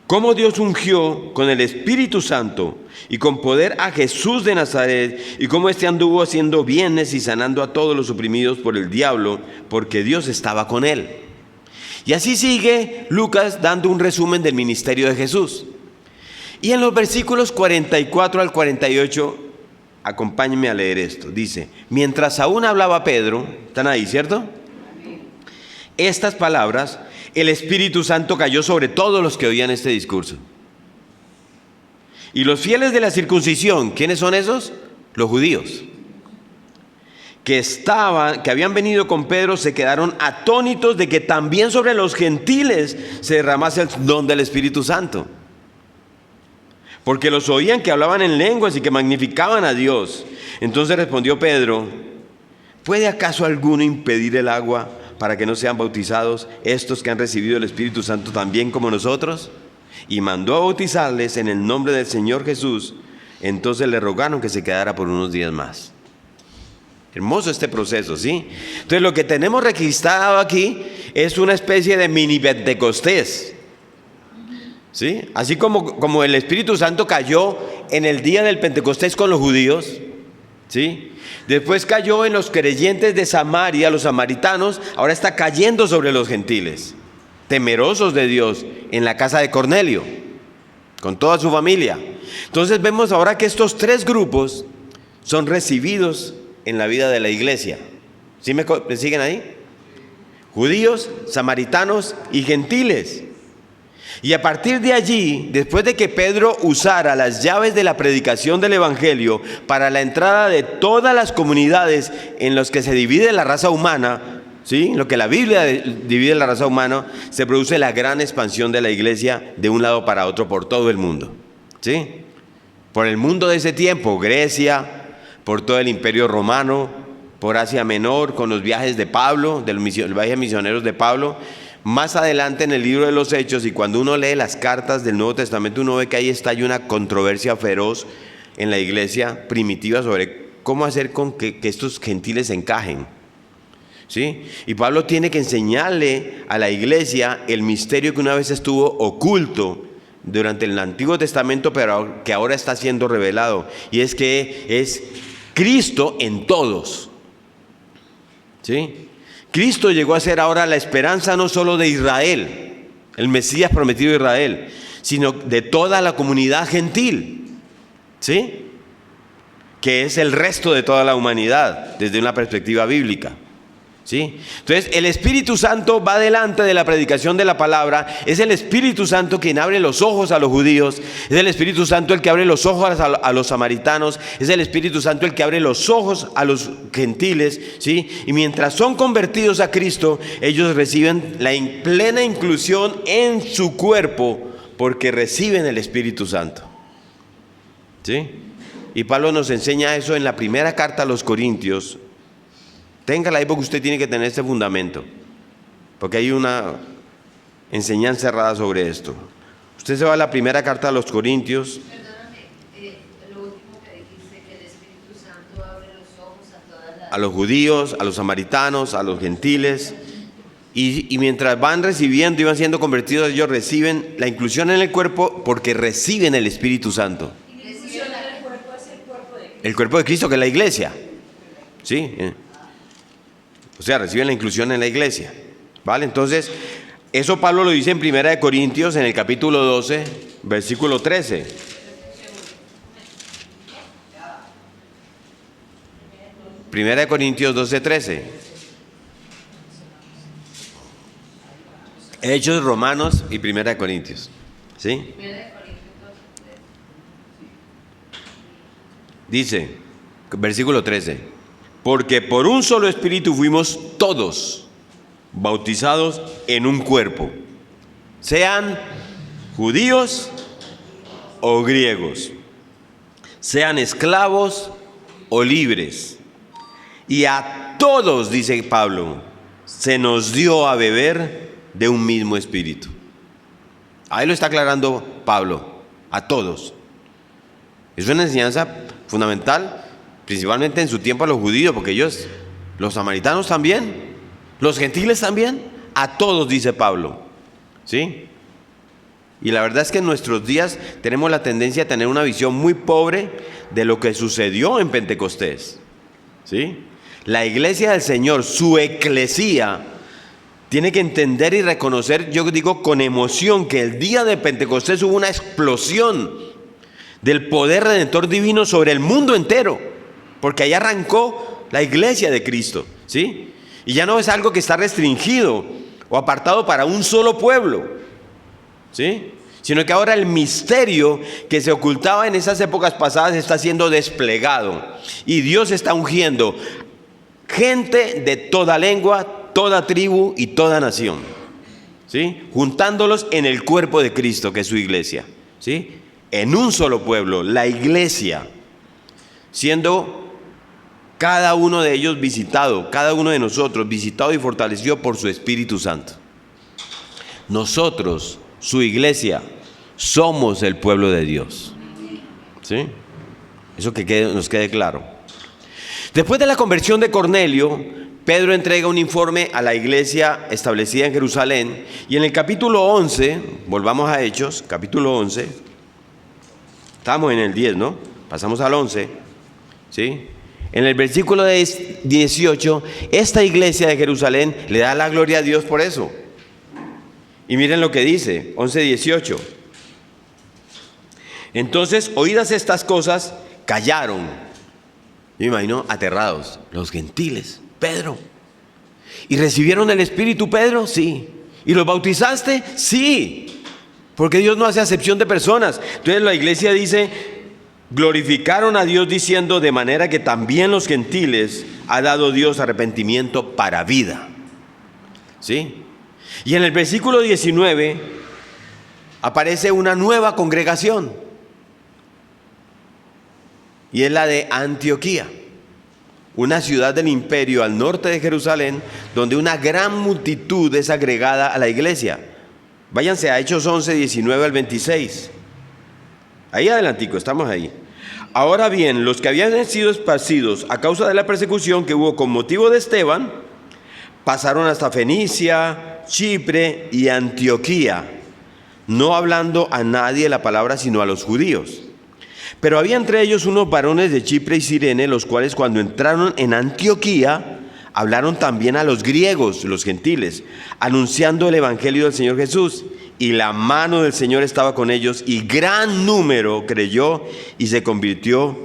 Cómo Dios ungió con el Espíritu Santo y con poder a Jesús de Nazaret, y cómo éste anduvo haciendo bienes y sanando a todos los oprimidos por el diablo, porque Dios estaba con él. Y así sigue Lucas dando un resumen del ministerio de Jesús. Y en los versículos 44 al 48, acompáñenme a leer esto. Dice: mientras aún hablaba Pedro, ¿están ahí, cierto? Estas palabras, el Espíritu Santo cayó sobre todos los que oían este discurso. Y los fieles de la circuncisión, ¿quiénes son esos? Los judíos, que habían venido con Pedro, se quedaron atónitos de que también sobre los gentiles se derramase el don del Espíritu Santo. Porque los oían que hablaban en lenguas y que magnificaban a Dios. Entonces respondió Pedro: ¿puede acaso alguno impedir el agua para que no sean bautizados estos que han recibido el Espíritu Santo también como nosotros? Y mandó a bautizarles en el nombre del Señor Jesús. Entonces le rogaron que se quedara por unos días más. Hermoso este proceso, ¿sí? Entonces lo que tenemos registrado aquí es una especie de mini Pentecostés, ¿sí? Así como el Espíritu Santo cayó en el día del Pentecostés con los judíos, ¿sí? Después cayó en los creyentes de Samaria, los samaritanos. Ahora está cayendo sobre los gentiles, temerosos de Dios, en la casa de Cornelio, con toda su familia. Entonces vemos ahora que estos tres grupos son recibidos en la vida de la iglesia. ¿Sí me siguen ahí? Judíos, samaritanos y gentiles. Y a partir de allí, después de que Pedro usara las llaves de la predicación del evangelio para la entrada de todas las comunidades en las que se divide la raza humana, ¿sí? Lo que la Biblia divide la raza humana, se produce la gran expansión de la iglesia de un lado para otro por todo el mundo, ¿sí? Por el mundo de ese tiempo, Grecia, por todo el imperio romano, por Asia Menor, con los viajes de Pablo, de los viajes misioneros de Pablo. Más adelante en el libro de los Hechos, y cuando uno lee las cartas del Nuevo Testamento, uno ve que ahí está una controversia feroz en la iglesia primitiva sobre cómo hacer con que estos gentiles encajen, ¿sí? Y Pablo tiene que enseñarle a la iglesia el misterio que una vez estuvo oculto durante el Antiguo Testamento, pero que ahora está siendo revelado, y es que es Cristo en todos, ¿sí? Cristo llegó a ser ahora la esperanza no solo de Israel, el Mesías prometido de Israel, sino de toda la comunidad gentil, ¿sí? Que es el resto de toda la humanidad desde una perspectiva bíblica, ¿sí? Entonces el Espíritu Santo va delante de la predicación de la palabra. Es el Espíritu Santo quien abre los ojos a los judíos, es el Espíritu Santo el que abre los ojos a los samaritanos, es el Espíritu Santo el que abre los ojos a los gentiles, ¿sí? Y mientras son convertidos a Cristo, ellos reciben la plena inclusión en su cuerpo porque reciben el Espíritu Santo, ¿sí? Y Pablo nos enseña eso en la primera carta a los Corintios. Téngala ahí porque usted tiene que tener este fundamento, porque hay una enseñanza errada sobre esto. Usted se va a la primera carta a los Corintios. Perdóname, lo último que dijiste, que el Espíritu Santo abre los ojos a todas las... A los judíos, a los samaritanos, a los gentiles. Y mientras van recibiendo y van siendo convertidos, ellos reciben la inclusión en el cuerpo porque reciben el Espíritu Santo. La inclusión en el cuerpo es el cuerpo de Cristo. El cuerpo de Cristo, que es la iglesia, ¿sí? O sea, reciben la inclusión en la iglesia, ¿vale? Entonces, eso Pablo lo dice en 1 Corintios, en el capítulo 12, versículo 13. Primera de Corintios 12, 13. Hechos, Romanos y 1 Corintios, ¿sí? Dice, versículo 13. Porque por un solo espíritu fuimos todos bautizados en un cuerpo, sean judíos o griegos, sean esclavos o libres. Y a todos, dice Pablo, se nos dio a beber de un mismo espíritu. Ahí lo está aclarando Pablo, a todos. Es una enseñanza fundamental, principalmente en su tiempo a los judíos, porque ellos, los samaritanos también, los gentiles también, a todos, dice Pablo, ¿sí? Y la verdad es que en nuestros días tenemos la tendencia a tener una visión muy pobre de lo que sucedió en Pentecostés, ¿sí? La iglesia del Señor, su eclesía, tiene que entender y reconocer, yo digo con emoción, que el día de Pentecostés hubo una explosión del poder redentor divino sobre el mundo entero. Porque ahí arrancó la iglesia de Cristo, ¿sí? Y ya no es algo que está restringido o apartado para un solo pueblo, ¿sí? Sino que ahora el misterio que se ocultaba en esas épocas pasadas está siendo desplegado. Y Dios está ungiendo gente de toda lengua, toda tribu y toda nación, ¿sí? Juntándolos en el cuerpo de Cristo, que es su iglesia, ¿sí? En un solo pueblo, la iglesia, siendo cada uno de ellos visitado, cada uno de nosotros visitado y fortalecido por su Espíritu Santo. Nosotros, su iglesia, somos el pueblo de Dios, ¿sí? Eso que nos quede claro. Después de la conversión de Cornelio, Pedro entrega un informe a la iglesia establecida en Jerusalén, y en el capítulo 11, volvamos a Hechos, capítulo 11, estamos en el 10, ¿no? Pasamos al 11, ¿sí? En el versículo 18, esta iglesia de Jerusalén le da la gloria a Dios por eso. Y miren lo que dice, 11:18. Entonces, oídas estas cosas, callaron. Yo me imagino aterrados, los gentiles, Pedro. ¿Y recibieron el Espíritu, Pedro? Sí. ¿Y los bautizaste? Sí. Porque Dios no hace acepción de personas. Entonces la iglesia dice, glorificaron a Dios diciendo, de manera que también los gentiles ha dado Dios arrepentimiento para vida. ¿sí? Y en el versículo 19 aparece una nueva congregación, y es la de Antioquía, una ciudad del imperio al norte de Jerusalén, donde una gran multitud es agregada a la iglesia. Váyanse a Hechos 11, 19 al 26. Ahí adelantico, estamos ahí. Ahora bien, los que habían sido esparcidos a causa de la persecución que hubo con motivo de Esteban, pasaron hasta Fenicia, Chipre y Antioquía, no hablando a nadie la palabra sino a los judíos. Pero había entre ellos unos varones de Chipre y Cirene, los cuales cuando entraron en Antioquía, hablaron también a los griegos, los gentiles, anunciando el evangelio del Señor Jesús. Y la mano del Señor estaba con ellos, y gran número creyó y se convirtió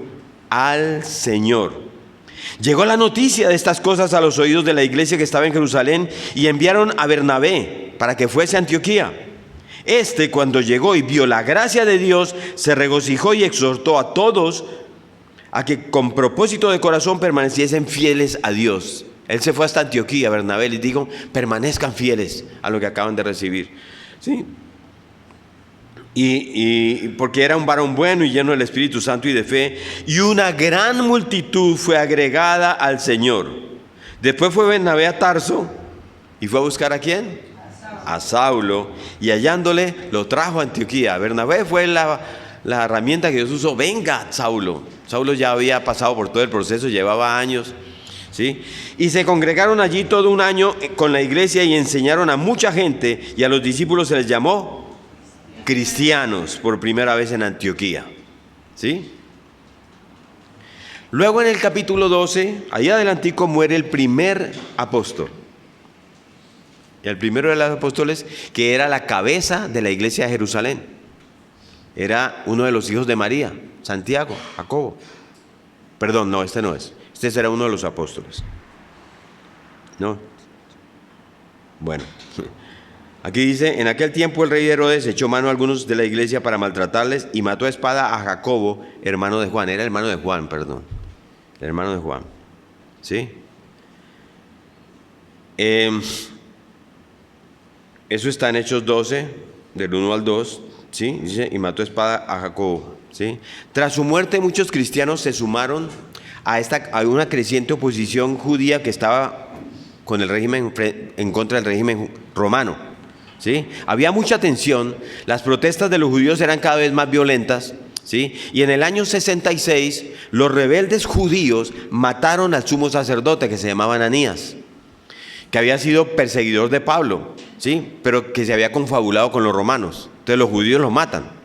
al Señor. Llegó la noticia de estas cosas a los oídos de la iglesia que estaba en Jerusalén, y enviaron a Bernabé para que fuese a Antioquía. Cuando llegó y vio la gracia de Dios, se regocijó y exhortó a todos a que con propósito de corazón permaneciesen fieles a Dios. Él se fue hasta Antioquía, Bernabé, les dijo, permanezcan fieles a lo que acaban de recibir. ¿Sí? Y porque era un varón bueno y lleno del Espíritu Santo y de fe, y una gran multitud fue agregada al Señor. Después fue Bernabé a Tarso y fue a buscar ¿a quién? A Saulo, y hallándole lo trajo a Antioquía. Bernabé fue la herramienta que Dios usó. Venga, Saulo. Saulo ya había pasado por todo el proceso, llevaba años, ¿sí? Y se congregaron allí todo un año con la iglesia y enseñaron a mucha gente, y a los discípulos se les llamó cristianos por primera vez en Antioquía, ¿sí? Luego en el capítulo 12, ahí adelantico, muere el primer apóstol. El primero de los apóstoles, que era la cabeza de la iglesia de Jerusalén, era uno de los hijos de María, Santiago, Jacobo. Perdón, no, este no es. Este será uno de los apóstoles. ¿No? Bueno, aquí dice, en aquel tiempo el rey Herodes echó mano a algunos de la iglesia para maltratarles y mató a espada a Jacobo, hermano de Juan. Era hermano de Juan, perdón. Hermano de Juan. ¿Sí? Eso está en Hechos 12, del 1 al 2, ¿sí? Dice, y mató a espada a Jacobo, ¿sí? Tras su muerte, muchos cristianos se sumaron a una creciente oposición judía que estaba con el régimen, en contra del régimen romano, ¿sí? Había mucha tensión, las protestas de los judíos eran cada vez más violentas, ¿sí? Y en el año 66, los rebeldes judíos mataron al sumo sacerdote que se llamaba Ananías, que había sido perseguidor de Pablo, ¿sí? Pero que se había confabulado con los romanos. Entonces los judíos lo matan.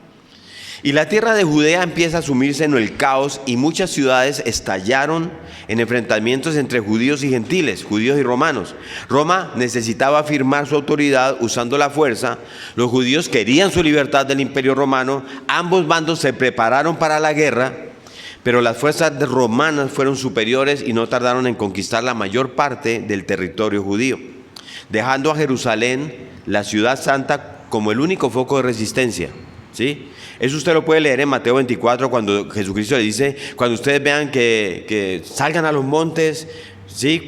Y la tierra de Judea empieza a sumirse en el caos, y muchas ciudades estallaron en enfrentamientos entre judíos y gentiles, judíos y romanos. Roma necesitaba afirmar su autoridad usando la fuerza. Los judíos querían su libertad del imperio romano. Ambos bandos se prepararon para la guerra, pero las fuerzas romanas fueron superiores y no tardaron en conquistar la mayor parte del territorio judío, dejando a Jerusalén, la ciudad santa, como el único foco de resistencia, ¿sí? Eso usted lo puede leer en Mateo 24, cuando Jesucristo le dice, cuando ustedes vean que salgan a los montes, ¿sí?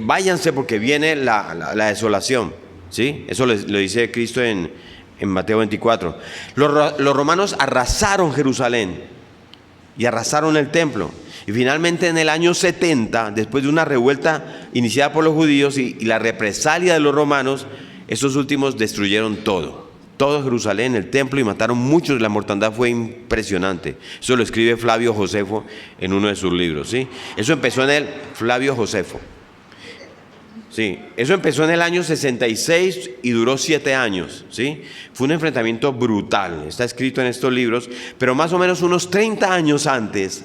Váyanse porque viene la desolación, ¿sí? Eso lo dice Cristo en Mateo 24. Los romanos arrasaron Jerusalén y arrasaron el templo. Y finalmente en el año 70, después de una revuelta iniciada por los judíos y la represalia de los romanos, estos últimos destruyeron todo Jerusalén, el templo, y mataron muchos. La mortandad fue impresionante. Eso lo escribe Flavio Josefo en uno de sus libros, ¿sí? Eso empezó en Flavio Josefo. Sí, eso empezó en el año 66 y duró 7 años, ¿sí? Fue un enfrentamiento brutal, está escrito en estos libros, pero más o menos unos 30 años antes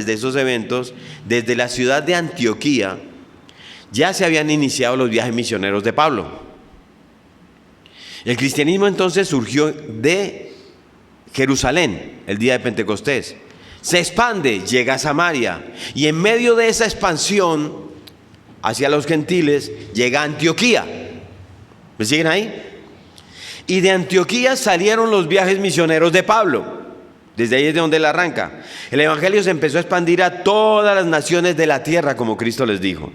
de esos eventos, desde la ciudad de Antioquía, ya se habían iniciado los viajes misioneros de Pablo. El cristianismo entonces surgió de Jerusalén el día de Pentecostés, se expande, llega a Samaria, y en medio de esa expansión hacia los gentiles llega a Antioquía. ¿Me siguen ahí? Y de Antioquía salieron los viajes misioneros de Pablo. Desde ahí es de donde él arranca. El evangelio se empezó a expandir a todas las naciones de la tierra, como Cristo les dijo.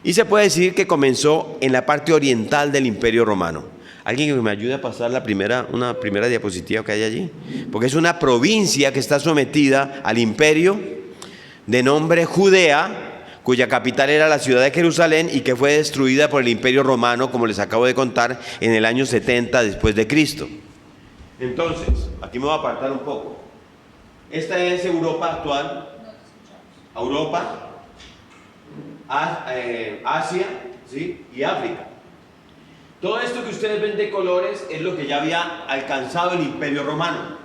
Y se puede decir que comenzó en la parte oriental del Imperio Romano. ¿Alguien que me ayude a pasar una primera diapositiva que hay allí? Porque es una provincia que está sometida al imperio de nombre Judea, cuya capital era la ciudad de Jerusalén y que fue destruida por el Imperio Romano, como les acabo de contar, en el año 70 después de Cristo. Entonces, aquí me voy a apartar un poco. Esta es Europa actual. Europa, Asia, ¿sí? Y África. Todo esto que ustedes ven de colores es lo que ya había alcanzado el Imperio Romano.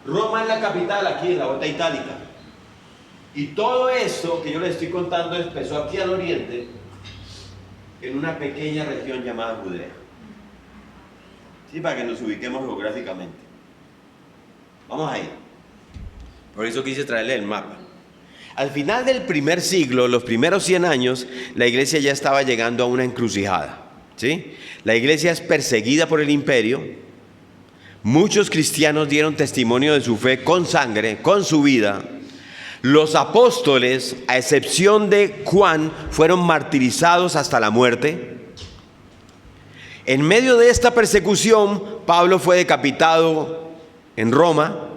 Roma es la capital, aquí en la bota itálica. Y todo esto que yo les estoy contando empezó aquí al oriente, en una pequeña región llamada Judea. Sí, para que nos ubiquemos geográficamente. Vamos ahí. Por eso quise traerle el mapa. Al final del primer siglo, los primeros 100 años, la iglesia ya estaba llegando a una encrucijada. ¿Sí? La iglesia es perseguida por el imperio. Muchos cristianos dieron testimonio de su fe con sangre, con su vida. Los apóstoles, a excepción de Juan, fueron martirizados hasta la muerte. En medio de esta persecución, Pablo fue decapitado en Roma,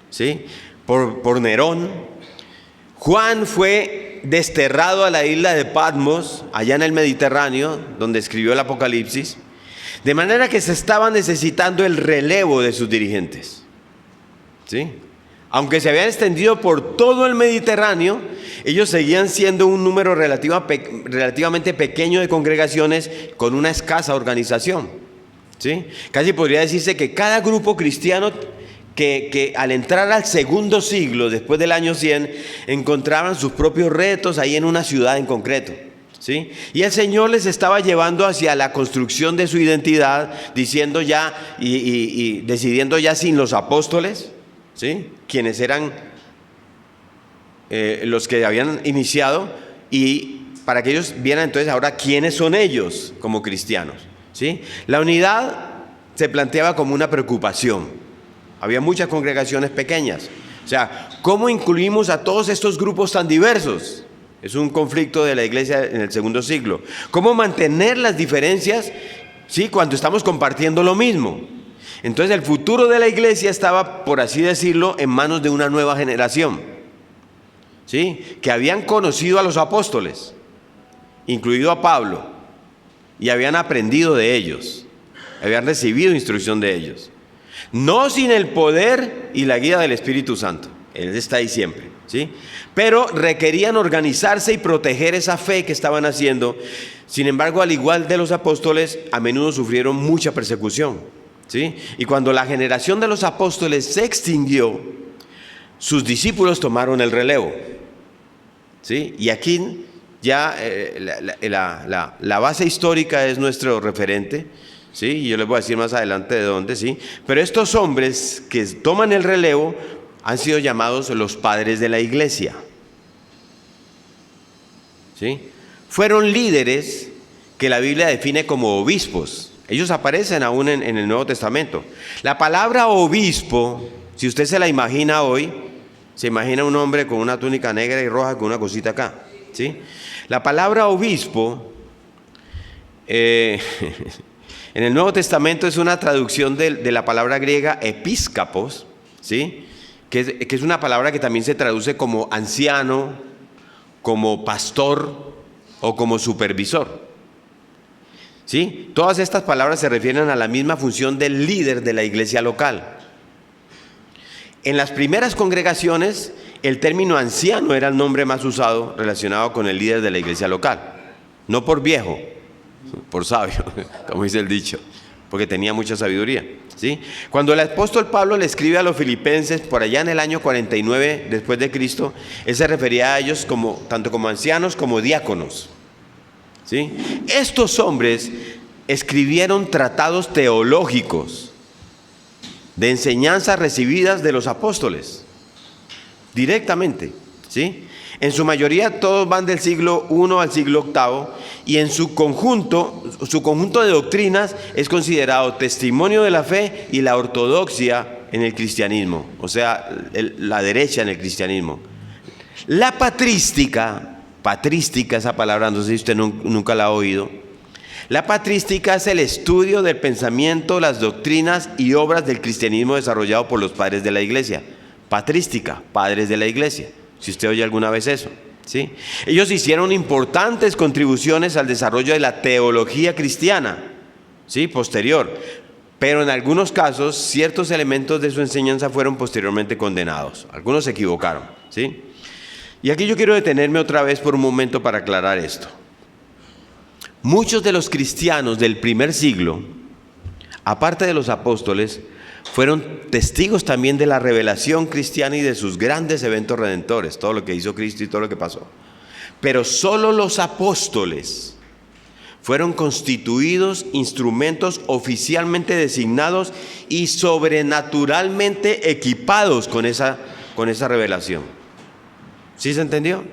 ¿sí? por Nerón. Juan fue desterrado a la isla de Patmos, allá en el Mediterráneo, donde escribió el Apocalipsis, de manera que se estaba necesitando el relevo de sus dirigentes. ¿Sí? Aunque se habían extendido por todo el Mediterráneo, ellos seguían siendo un número relativamente pequeño de congregaciones con una escasa organización. ¿Sí? Casi podría decirse que cada grupo cristiano que al entrar al segundo siglo, después del año 100, encontraban sus propios retos ahí en una ciudad en concreto. ¿Sí? Y el Señor les estaba llevando hacia la construcción de su identidad, diciendo ya y decidiendo ya sin los apóstoles, ¿sí? Quienes eran los que habían iniciado, y para que ellos vieran entonces ahora quiénes son ellos como cristianos. ¿Sí? La unidad se planteaba como una preocupación. Había muchas congregaciones pequeñas. O sea, ¿cómo incluimos a todos estos grupos tan diversos? Es un conflicto de la iglesia en el segundo siglo. ¿Cómo mantener las diferencias, sí, cuando estamos compartiendo lo mismo? Entonces el futuro de la iglesia estaba, por así decirlo, en manos de una nueva generación, ¿sí? Que habían conocido a los apóstoles, incluido a Pablo, y habían aprendido de ellos, habían recibido instrucción de ellos. No sin el poder y la guía del Espíritu Santo. Él está ahí siempre, ¿sí? Pero requerían organizarse y proteger esa fe que estaban haciendo. Sin embargo, al igual de los apóstoles, a menudo sufrieron mucha persecución, ¿sí? Y cuando la generación de los apóstoles se extinguió, sus discípulos tomaron el relevo, ¿sí? Y aquí ya la base histórica es nuestro referente. Sí, y yo les voy a decir más adelante de dónde, sí. Pero estos hombres que toman el relevo han sido llamados los padres de la iglesia. ¿Sí? Fueron líderes que la Biblia define como obispos. Ellos aparecen aún en el Nuevo Testamento. La palabra obispo, si usted se la imagina hoy, se imagina un hombre con una túnica negra y roja con una cosita acá. ¿Sí? La palabra obispo en el Nuevo Testamento es una traducción de la palabra griega episcopos, ¿sí? que es una palabra que también se traduce como anciano, como pastor o como supervisor. ¿Sí? Todas estas palabras se refieren a la misma función del líder de la iglesia local. En las primeras congregaciones, el término anciano era el nombre más usado relacionado con el líder de la iglesia local. No por viejo, por sabio, como dice el dicho, porque tenía mucha sabiduría. ¿Sí? Cuando el apóstol Pablo le escribe a los filipenses por allá en el año 49 después de Cristo, él se refería a ellos tanto como ancianos como diáconos. ¿Sí? Estos hombres escribieron tratados teológicos de enseñanzas recibidas de los apóstoles directamente. ¿Sí? En su mayoría todos van del siglo I al siglo VIII, y en su conjunto de doctrinas es considerado testimonio de la fe y la ortodoxia en el cristianismo, o sea, la derecha en el cristianismo. La patrística patrística, esa palabra, no sé si usted nunca la ha oído. La patrística es el estudio del pensamiento, las doctrinas y obras del cristianismo desarrollado por los padres de la iglesia. Patrística, padres de la iglesia, si usted oye alguna vez eso, ¿sí? Ellos hicieron importantes contribuciones al desarrollo de la teología cristiana, ¿sí? Posterior, pero en algunos casos ciertos elementos de su enseñanza fueron posteriormente condenados. Algunos se equivocaron, ¿sí? Y aquí yo quiero detenerme otra vez por un momento para aclarar esto. Muchos de los cristianos del primer siglo, aparte de los apóstoles, fueron testigos también de la revelación cristiana y de sus grandes eventos redentores, todo lo que hizo Cristo y todo lo que pasó. Pero solo los apóstoles fueron constituidos instrumentos oficialmente designados y sobrenaturalmente equipados con esa revelación. ¿Sí se entendió?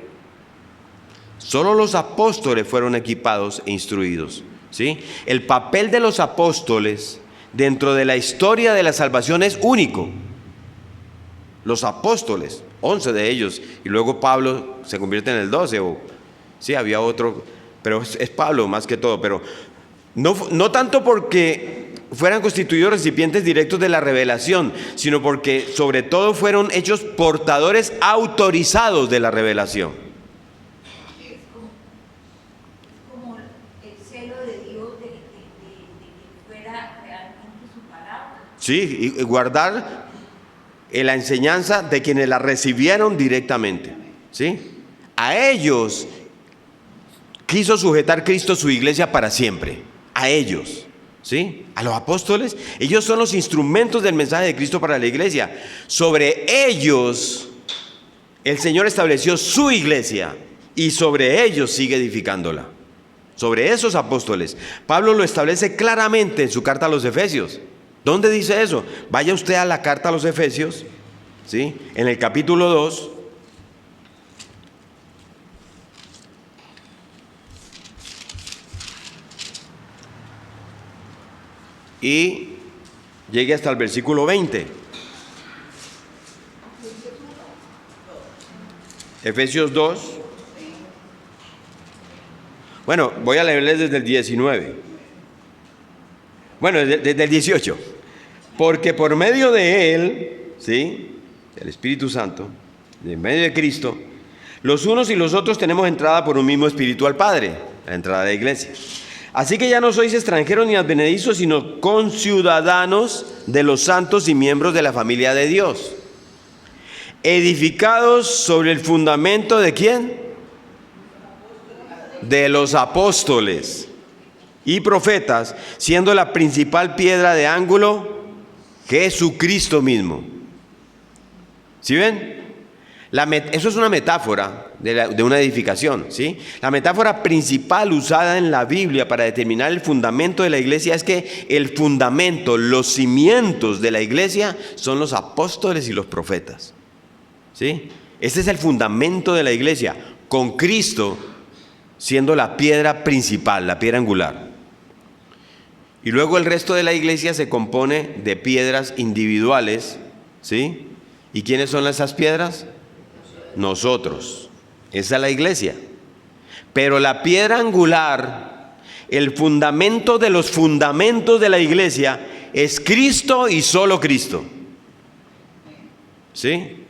Solo los apóstoles fueron equipados e instruidos, ¿sí? El papel de los apóstoles dentro de la historia de la salvación es único. Los apóstoles, 11 de ellos, y luego Pablo se convierte en el 12, sí, había otro, pero es Pablo más que todo, pero no tanto porque fueran constituidos recipientes directos de la revelación, sino porque sobre todo fueron hechos portadores autorizados de la revelación. Sí, y guardar la enseñanza de quienes la recibieron directamente, ¿sí? A ellos quiso sujetar Cristo su iglesia para siempre, a ellos, ¿sí? A los apóstoles, ellos son los instrumentos del mensaje de Cristo para la iglesia. Sobre ellos el Señor estableció su iglesia y sobre ellos sigue edificándola. Sobre esos apóstoles, Pablo lo establece claramente en su carta a los Efesios. ¿Dónde dice eso? Vaya usted a la carta a los Efesios, ¿sí? En el capítulo 2. Y llegue hasta el versículo 20. Efesios 2. Bueno, voy a leerles desde el 19. Bueno, desde el 18. Porque por medio de Él, ¿sí? El Espíritu Santo, en medio de Cristo, los unos y los otros tenemos entrada por un mismo Espíritu al Padre, la entrada de la iglesia. Así que ya no sois extranjeros ni advenedizos, sino conciudadanos de los santos y miembros de la familia de Dios, edificados sobre el fundamento ¿de quién? De los apóstoles y profetas, siendo la principal piedra de ángulo Jesucristo mismo. ¿Sí ven? Eso es una metáfora de una edificación, ¿sí? La metáfora principal usada en la Biblia para determinar el fundamento de la iglesia es que el fundamento, los cimientos de la iglesia son los apóstoles y los profetas, ¿sí? Ese es el fundamento de la iglesia, con Cristo siendo la piedra principal, la piedra angular. Y luego el resto de la iglesia se compone de piedras individuales, ¿sí? ¿Y quiénes son esas piedras? Nosotros. Esa es la iglesia. Pero la piedra angular, el fundamento de los fundamentos de la iglesia, es Cristo y solo Cristo. ¿Sí?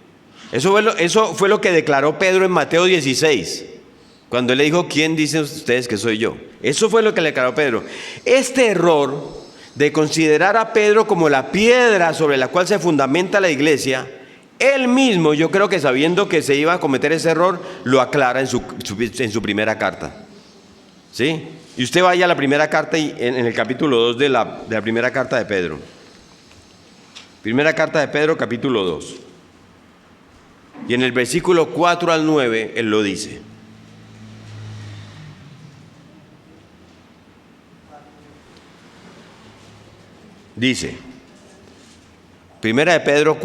Eso fue lo que declaró Pedro en Mateo 16. Cuando él le dijo, ¿quién dicen ustedes que soy yo? Eso fue lo que le declaró Pedro. Este error de considerar a Pedro como la piedra sobre la cual se fundamenta la iglesia, él mismo, yo creo que sabiendo que se iba a cometer ese error, lo aclara en su primera carta. ¿Sí? Y usted vaya a la primera carta, en el capítulo 2 de la primera carta de Pedro. Primera carta de Pedro, capítulo 2. Y en el versículo 4 al 9, él lo dice. Dice, Primera de Pedro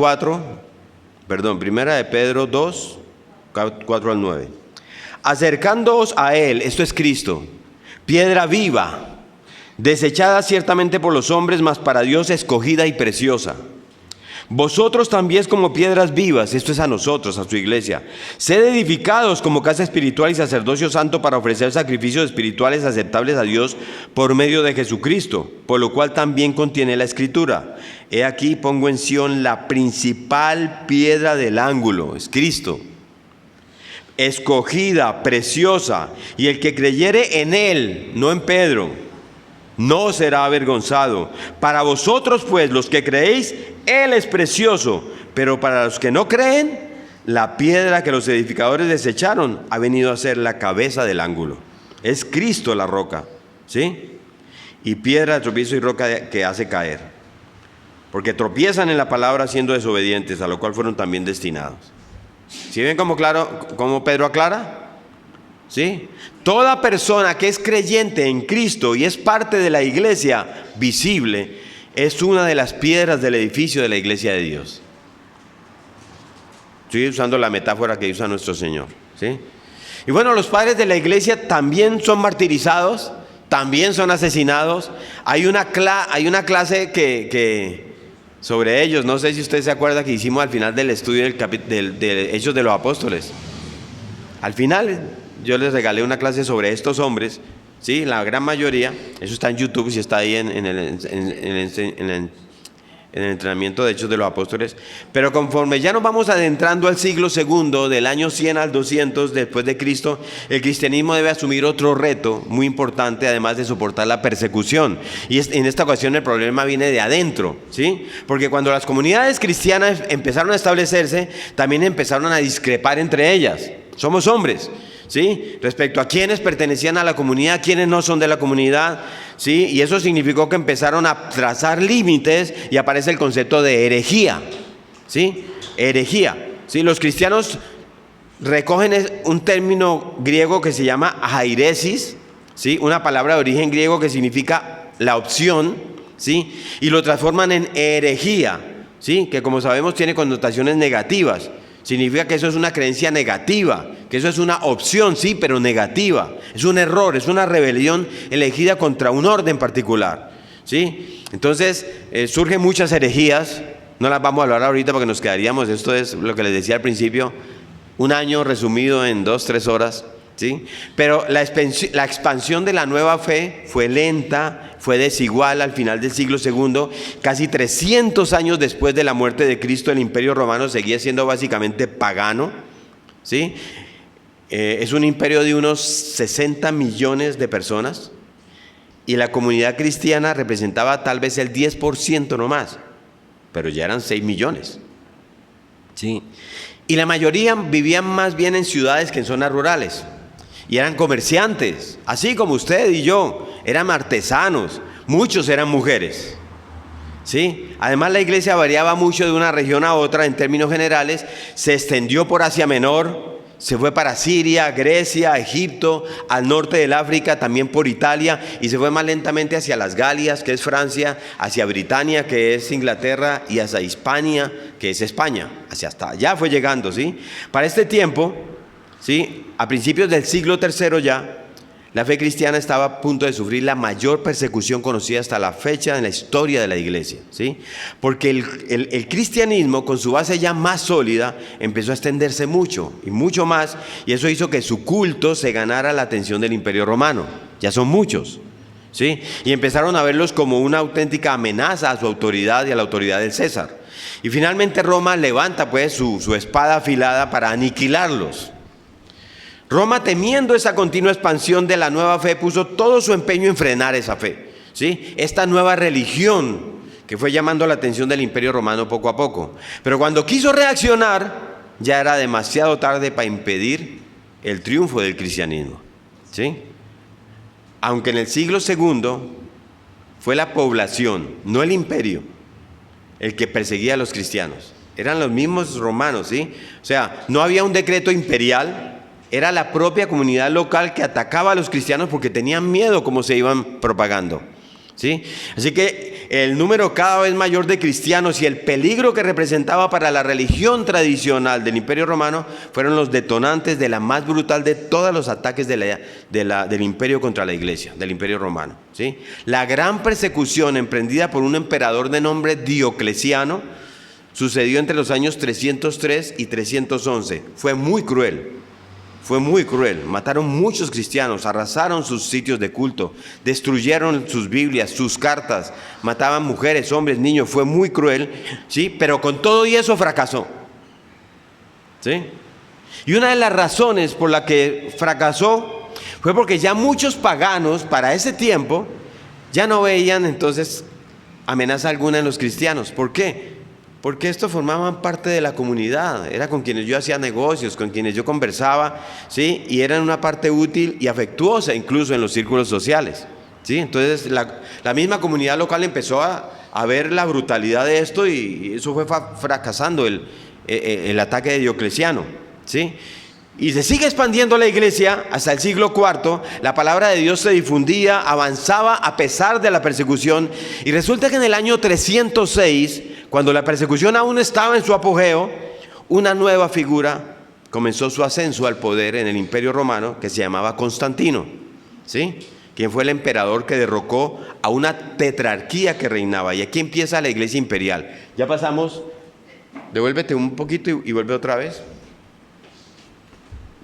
2, 4 al 9. Acercándoos a Él, esto es Cristo, piedra viva, desechada ciertamente por los hombres, mas para Dios escogida y preciosa. Vosotros también como piedras vivas, esto es a nosotros, a su iglesia, sed edificados como casa espiritual y sacerdocio santo para ofrecer sacrificios espirituales aceptables a Dios por medio de Jesucristo, por lo cual también contiene la Escritura. He aquí pongo en Sión la principal piedra del ángulo, es Cristo, escogida, preciosa, y el que creyere en Él, no en Pedro, no será avergonzado. Para vosotros pues, los que creéis, Él es precioso, pero para los que no creen, la piedra que los edificadores desecharon ha venido a ser la cabeza del ángulo. Es Cristo la roca, ¿sí? Y piedra de tropiezo y roca que hace caer, porque tropiezan en la palabra siendo desobedientes, a lo cual fueron también destinados. ¿Sí ven cómo Pedro aclara? ¿Sí? Toda persona que es creyente en Cristo y es parte de la iglesia visible es una de las piedras del edificio de la iglesia de Dios. Estoy usando la metáfora que usa nuestro Señor, ¿sí? Y bueno, los padres de la iglesia también son martirizados, también son asesinados. Hay una clase que sobre ellos, no sé si usted se acuerda que hicimos al final del estudio de Hechos de los Apóstoles. Al final yo les regalé una clase sobre estos hombres, ¿sí? La gran mayoría, eso está en YouTube, si está ahí en el entrenamiento de Hechos de los Apóstoles. Pero conforme ya nos vamos adentrando al siglo segundo, del año 100 al 200 después de Cristo, el cristianismo debe asumir otro reto muy importante, además de soportar la persecución. Y en esta ocasión el problema viene de adentro, ¿sí? Porque cuando las comunidades cristianas empezaron a establecerse, también empezaron a discrepar entre ellas. Somos hombres, ¿sí? Respecto a quienes pertenecían a la comunidad, quienes no son de la comunidad, ¿sí? Y eso significó que empezaron a trazar límites y aparece el concepto de herejía, ¿sí? Herejía, ¿sí? Los cristianos recogen un término griego que se llama airesis, ¿sí? Una palabra de origen griego que significa la opción, ¿sí? Y lo transforman en herejía, ¿sí? Que como sabemos tiene connotaciones negativas. Significa que eso es una creencia negativa, que eso es una opción, sí, pero negativa. Es un error, es una rebelión elegida contra un orden particular, ¿sí? Entonces surgen muchas herejías, no las vamos a hablar ahorita porque nos quedaríamos, esto es lo que les decía al principio, un año resumido en 2-3 horas, ¿sí? Pero la expansión de la nueva fe fue lenta, fue desigual al final del siglo II. Casi 300 años después de la muerte de Cristo, el Imperio Romano seguía siendo básicamente pagano, ¿sí? Es un imperio de unos 60 millones de personas y la comunidad cristiana representaba tal vez el 10% nomás, pero ya eran 6 millones, ¿sí? Y la mayoría vivían más bien en ciudades que en zonas rurales. Y eran comerciantes, así como usted y yo, eran artesanos, muchos eran mujeres, ¿sí? Además la iglesia variaba mucho de una región a otra en términos generales, se extendió por Asia Menor, se fue para Siria, Grecia, Egipto, al norte del África, también por Italia, y se fue más lentamente hacia las Galias, que es Francia, hacia Britania, que es Inglaterra, y hacia Hispania, que es España, hacia hasta allá fue llegando, ¿sí? Para este tiempo, ¿sí? A principios del siglo III ya, la fe cristiana estaba a punto de sufrir la mayor persecución conocida hasta la fecha en la historia de la iglesia, ¿sí? Porque el cristianismo, con su base ya más sólida, empezó a extenderse mucho y mucho más, y eso hizo que su culto se ganara la atención del Imperio Romano. Ya son muchos, ¿sí? Y empezaron a verlos como una auténtica amenaza a su autoridad y a la autoridad del César. Y finalmente Roma levanta pues su espada afilada para aniquilarlos. Roma, temiendo esa continua expansión de la nueva fe, puso todo su empeño en frenar esa fe, ¿sí? Esta nueva religión que fue llamando la atención del Imperio Romano poco a poco. Pero cuando quiso reaccionar, ya era demasiado tarde para impedir el triunfo del cristianismo, ¿sí? Aunque en el siglo II fue la población, no el imperio, el que perseguía a los cristianos. Eran los mismos romanos, ¿sí? O sea, no había un decreto imperial. Era la propia comunidad local que atacaba a los cristianos porque tenían miedo cómo se iban propagando, ¿sí? Así que el número cada vez mayor de cristianos y el peligro que representaba para la religión tradicional del Imperio Romano fueron los detonantes de la más brutal de todos los ataques del imperio contra la iglesia, del Imperio Romano, ¿sí? La gran persecución emprendida por un emperador de nombre Diocleciano Sucedió entre los años 303 y 311. Fue muy cruel. Fue muy cruel. Mataron muchos cristianos, arrasaron sus sitios de culto, destruyeron sus Biblias, sus cartas, mataban mujeres, hombres, niños. Fue muy cruel, ¿sí? Pero con todo y eso fracasó, ¿sí? Y una de las razones por la que fracasó fue porque ya muchos paganos para ese tiempo ya no veían entonces amenaza alguna en los cristianos. ¿Por qué? Porque estos formaban parte de la comunidad, era con quienes yo hacía negocios, con quienes yo conversaba, ¿sí? Y eran una parte útil y afectuosa incluso en los círculos sociales, ¿sí? Entonces la misma comunidad local empezó a ver la brutalidad de esto y eso fue fracasando el ataque de Diocleciano, ¿sí? Y se sigue expandiendo la iglesia hasta el siglo IV, la palabra de Dios se difundía, avanzaba a pesar de la persecución, y resulta que en el año 306, cuando la persecución aún estaba en su apogeo, una nueva figura comenzó su ascenso al poder en el Imperio Romano, que se llamaba Constantino, ¿sí? Quien fue el emperador que derrocó a una tetrarquía que reinaba, y aquí empieza la iglesia imperial. Ya pasamos, devuélvete un poquito y vuelve otra vez.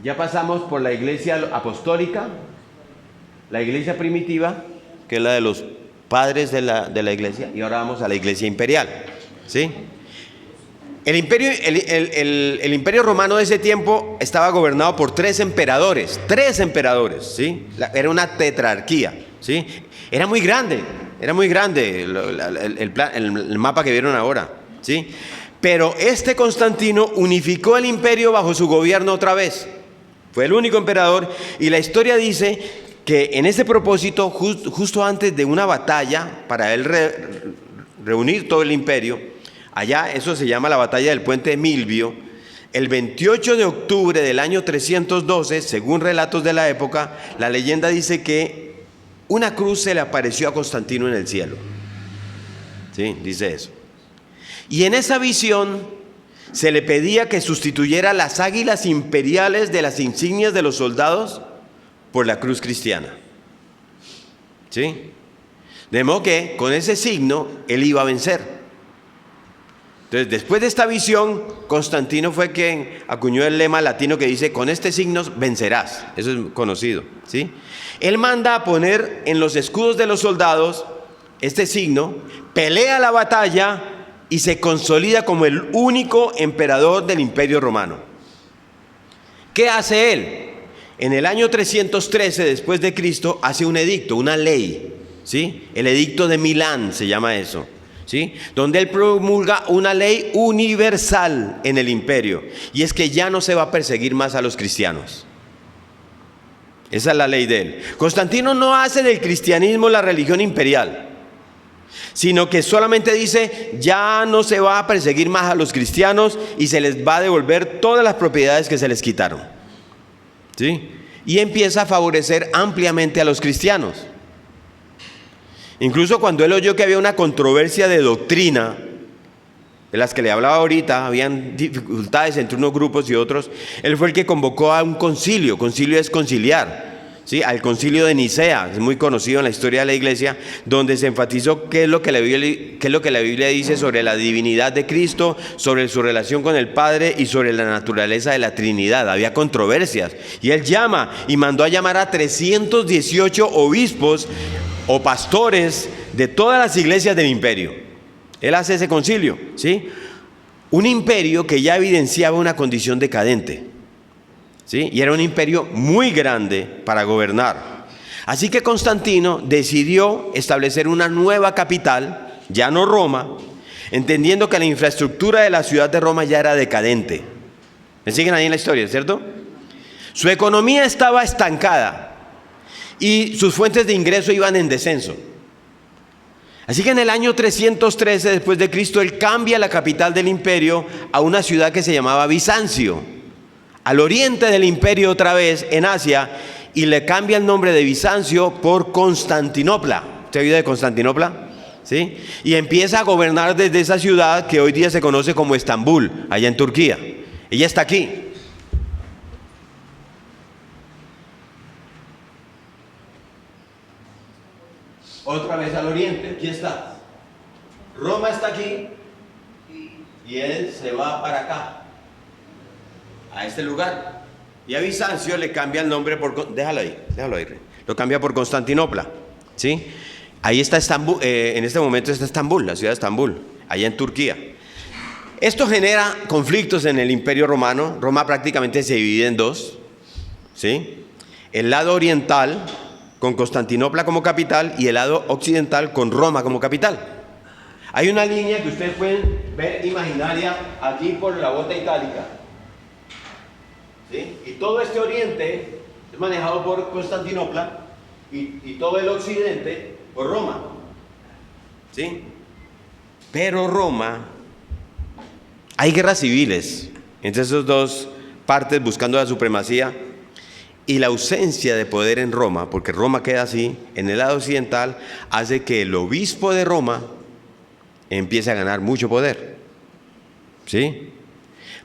Ya pasamos por la iglesia apostólica, la iglesia primitiva, que es la de los padres de la iglesia, y ahora vamos a la iglesia imperial, ¿sí? El imperio romano de ese tiempo estaba gobernado por tres emperadores, ¿sí? Era una tetrarquía, ¿sí? Era muy grande el mapa que vieron ahora, ¿sí? Pero este Constantino unificó el imperio bajo su gobierno otra vez. Fue el único emperador, y la historia dice que en ese propósito, justo antes de una batalla, para él reunir todo el imperio, allá eso se llama la batalla del puente de Milvio, el 28 de octubre del año 312, según relatos de la época, la leyenda dice que una cruz se le apareció a Constantino en el cielo. ¿Sí? Dice eso. Y en esa visión se le pedía que sustituyera las águilas imperiales de las insignias de los soldados por la cruz cristiana, ¿sí? De modo que con ese signo él iba a vencer. Entonces, después de esta visión, Constantino fue quien acuñó el lema latino que dice: con este signo vencerás. Eso es conocido, ¿sí? Él manda a poner en los escudos de los soldados este signo, pelea la batalla y se consolida como el único emperador del Imperio Romano. ¿Qué hace él? En el año 313 después de Cristo hace un edicto, una ley, ¿sí? El edicto de Milán se llama eso, ¿sí? Donde él promulga una ley universal en el imperio, y es que ya no se va a perseguir más a los cristianos. Esa es la ley de él. Constantino no hace del cristianismo la religión imperial, sino que solamente dice: ya no se va a perseguir más a los cristianos y se les va a devolver todas las propiedades que se les quitaron, ¿sí? Y empieza a favorecer ampliamente a los cristianos. Incluso cuando él oyó que había una controversia de doctrina, de las que le hablaba ahorita, habían dificultades entre unos grupos y otros, él fue el que convocó a un concilio. Concilio es conciliar, ¿sí? Al concilio de Nicea, es muy conocido en la historia de la iglesia, donde se enfatizó qué es lo que la Biblia dice sobre la divinidad de Cristo, sobre su relación con el Padre y sobre la naturaleza de la Trinidad. Había controversias, y él llama y mandó a llamar a 318 obispos o pastores de todas las iglesias del imperio. Él hace ese concilio, ¿sí? Un imperio que ya evidenciaba una condición decadente, ¿sí? Y era un imperio muy grande para gobernar. Así que Constantino decidió establecer una nueva capital, ya no Roma, entendiendo que la infraestructura de la ciudad de Roma ya era decadente. ¿Me siguen ahí en la historia, cierto? Su economía estaba estancada y sus fuentes de ingreso iban en descenso. Así que en el año 313 después de Cristo, él cambia la capital del imperio a una ciudad que se llamaba Bizancio, al oriente del imperio otra vez, en Asia, y le cambia el nombre de Bizancio por Constantinopla. ¿Usted ha oído de Constantinopla? ¿Sí? Y empieza a gobernar desde esa ciudad que hoy día se conoce como Estambul, allá en Turquía. Ella está aquí. Otra vez al oriente, aquí está. Roma está aquí y él se va para acá, a este lugar. Y a Bizancio le cambia el nombre por... Déjalo ahí, Rey. Lo cambia por Constantinopla, ¿sí? Ahí está Estambul, en este momento está Estambul, la ciudad de Estambul, allá en Turquía. Esto genera conflictos en el Imperio Romano. Roma prácticamente se divide en dos, ¿sí? El lado oriental con Constantinopla como capital y el lado occidental con Roma como capital. Hay una línea que ustedes pueden ver imaginaria aquí por la bota itálica, ¿sí? Y todo este oriente es manejado por Constantinopla y todo el occidente por Roma, ¿sí? Pero Roma, hay guerras civiles entre esas dos partes buscando la supremacía y la ausencia de poder en Roma, porque Roma queda así, en el lado occidental, hace que el obispo de Roma empiece a ganar mucho poder, ¿sí?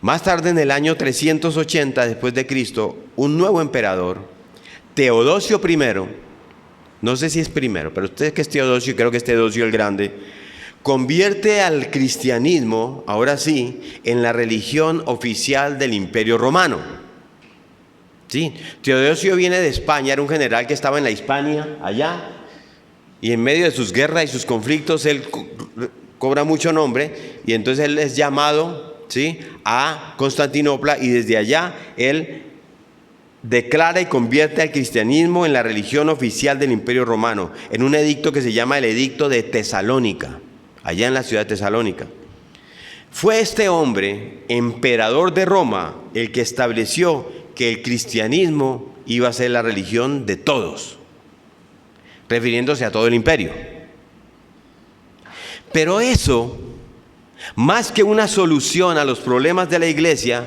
Más tarde, en el año 380 después de Cristo, un nuevo emperador, Teodosio I, no sé si es primero, pero usted que es Teodosio, creo que es Teodosio el Grande, convierte al cristianismo, ahora sí, en la religión oficial del Imperio Romano. ¿Sí? Teodosio viene de España, era un general que estaba en la Hispania, allá, y en medio de sus guerras y sus conflictos, él cobra mucho nombre, y entonces él es llamado, ¿sí?, a Constantinopla, y desde allá él declara y convierte al cristianismo en la religión oficial del Imperio Romano, en un edicto que se llama el Edicto de Tesalónica, allá en la ciudad de Tesalónica. Fue este hombre, emperador de Roma, el que estableció que el cristianismo iba a ser la religión de todos, refiriéndose a todo el imperio. Pero eso, más que una solución a los problemas de la iglesia,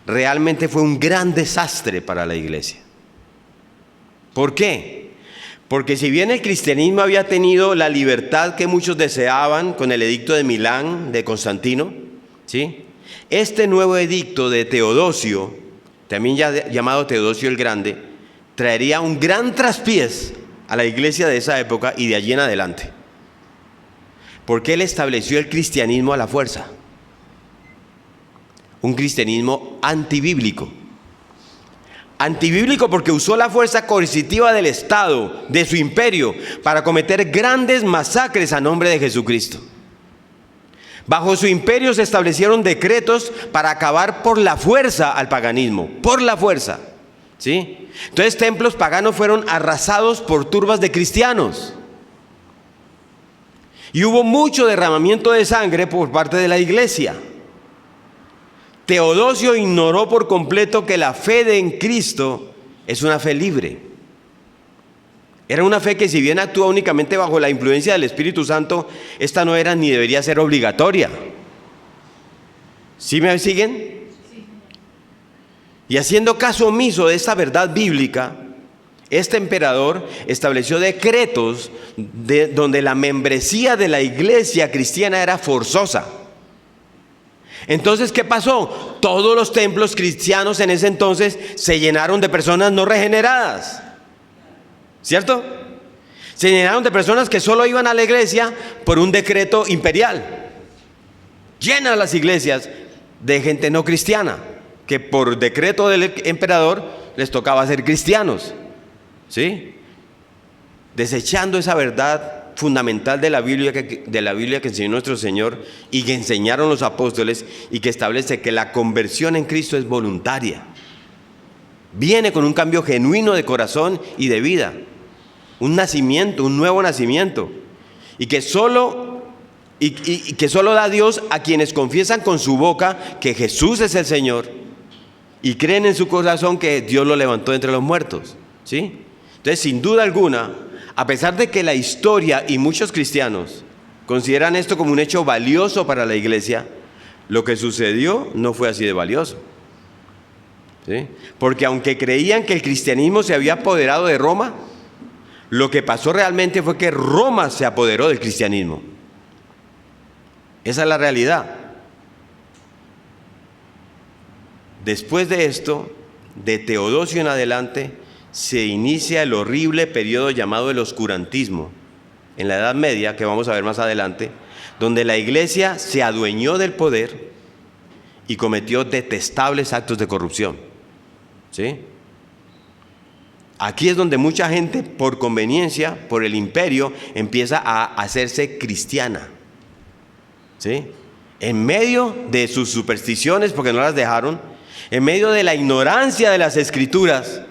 realmente fue un gran desastre para la iglesia. ¿Por qué? Porque si bien el cristianismo había tenido la libertad que muchos deseaban con el edicto de Milán de Constantino, ¿sí?, este nuevo edicto de Teodosio, también ya llamado Teodosio el Grande, traería un gran traspiés a la iglesia de esa época y de allí en adelante. Porque él estableció el cristianismo a la fuerza. Un cristianismo antibíblico. Antibíblico porque usó la fuerza coercitiva del Estado, de su imperio, para cometer grandes masacres a nombre de Jesucristo. Bajo su imperio se establecieron decretos para acabar por la fuerza al paganismo, por la fuerza, ¿sí? Entonces templos paganos fueron arrasados por turbas de cristianos. Y hubo mucho derramamiento de sangre por parte de la iglesia. Teodosio ignoró por completo que la fe en Cristo es una fe libre. Era una fe que, si bien actúa únicamente bajo la influencia del Espíritu Santo, esta no era ni debería ser obligatoria. ¿Sí me siguen? Sí. Y haciendo caso omiso de esta verdad bíblica, este emperador estableció decretos donde la membresía de la iglesia cristiana era forzosa. Entonces, ¿qué pasó? Todos los templos cristianos en ese entonces se llenaron de personas no regeneradas, ¿cierto? Se llenaron de personas que solo iban a la iglesia por un decreto imperial. Llenan las iglesias de gente no cristiana, que por decreto del emperador les tocaba ser cristianos, ¿sí? Desechando esa verdad fundamental de la Biblia que enseñó nuestro Señor y que enseñaron los apóstoles, y que establece que la conversión en Cristo es voluntaria. Viene con un cambio genuino de corazón y de vida, un nacimiento, un nuevo nacimiento, y que solo da Dios a quienes confiesan con su boca que Jesús es el Señor y creen en su corazón que Dios lo levantó entre los muertos, ¿sí? Entonces, sin duda alguna, a pesar de que la historia y muchos cristianos consideran esto como un hecho valioso para la iglesia, lo que sucedió no fue así de valioso, ¿sí? Porque aunque creían que el cristianismo se había apoderado de Roma, lo que pasó realmente fue que Roma se apoderó del cristianismo. Esa es la realidad. Después de esto, de Teodosio en adelante, se inicia el horrible periodo llamado el oscurantismo, en la Edad Media, que vamos a ver más adelante, donde la iglesia se adueñó del poder y cometió detestables actos de corrupción. ¿Sí? Aquí es donde mucha gente, por conveniencia, por el imperio, empieza a hacerse cristiana. ¿Sí? En medio de sus supersticiones, porque no las dejaron, en medio de la ignorancia de las escrituras,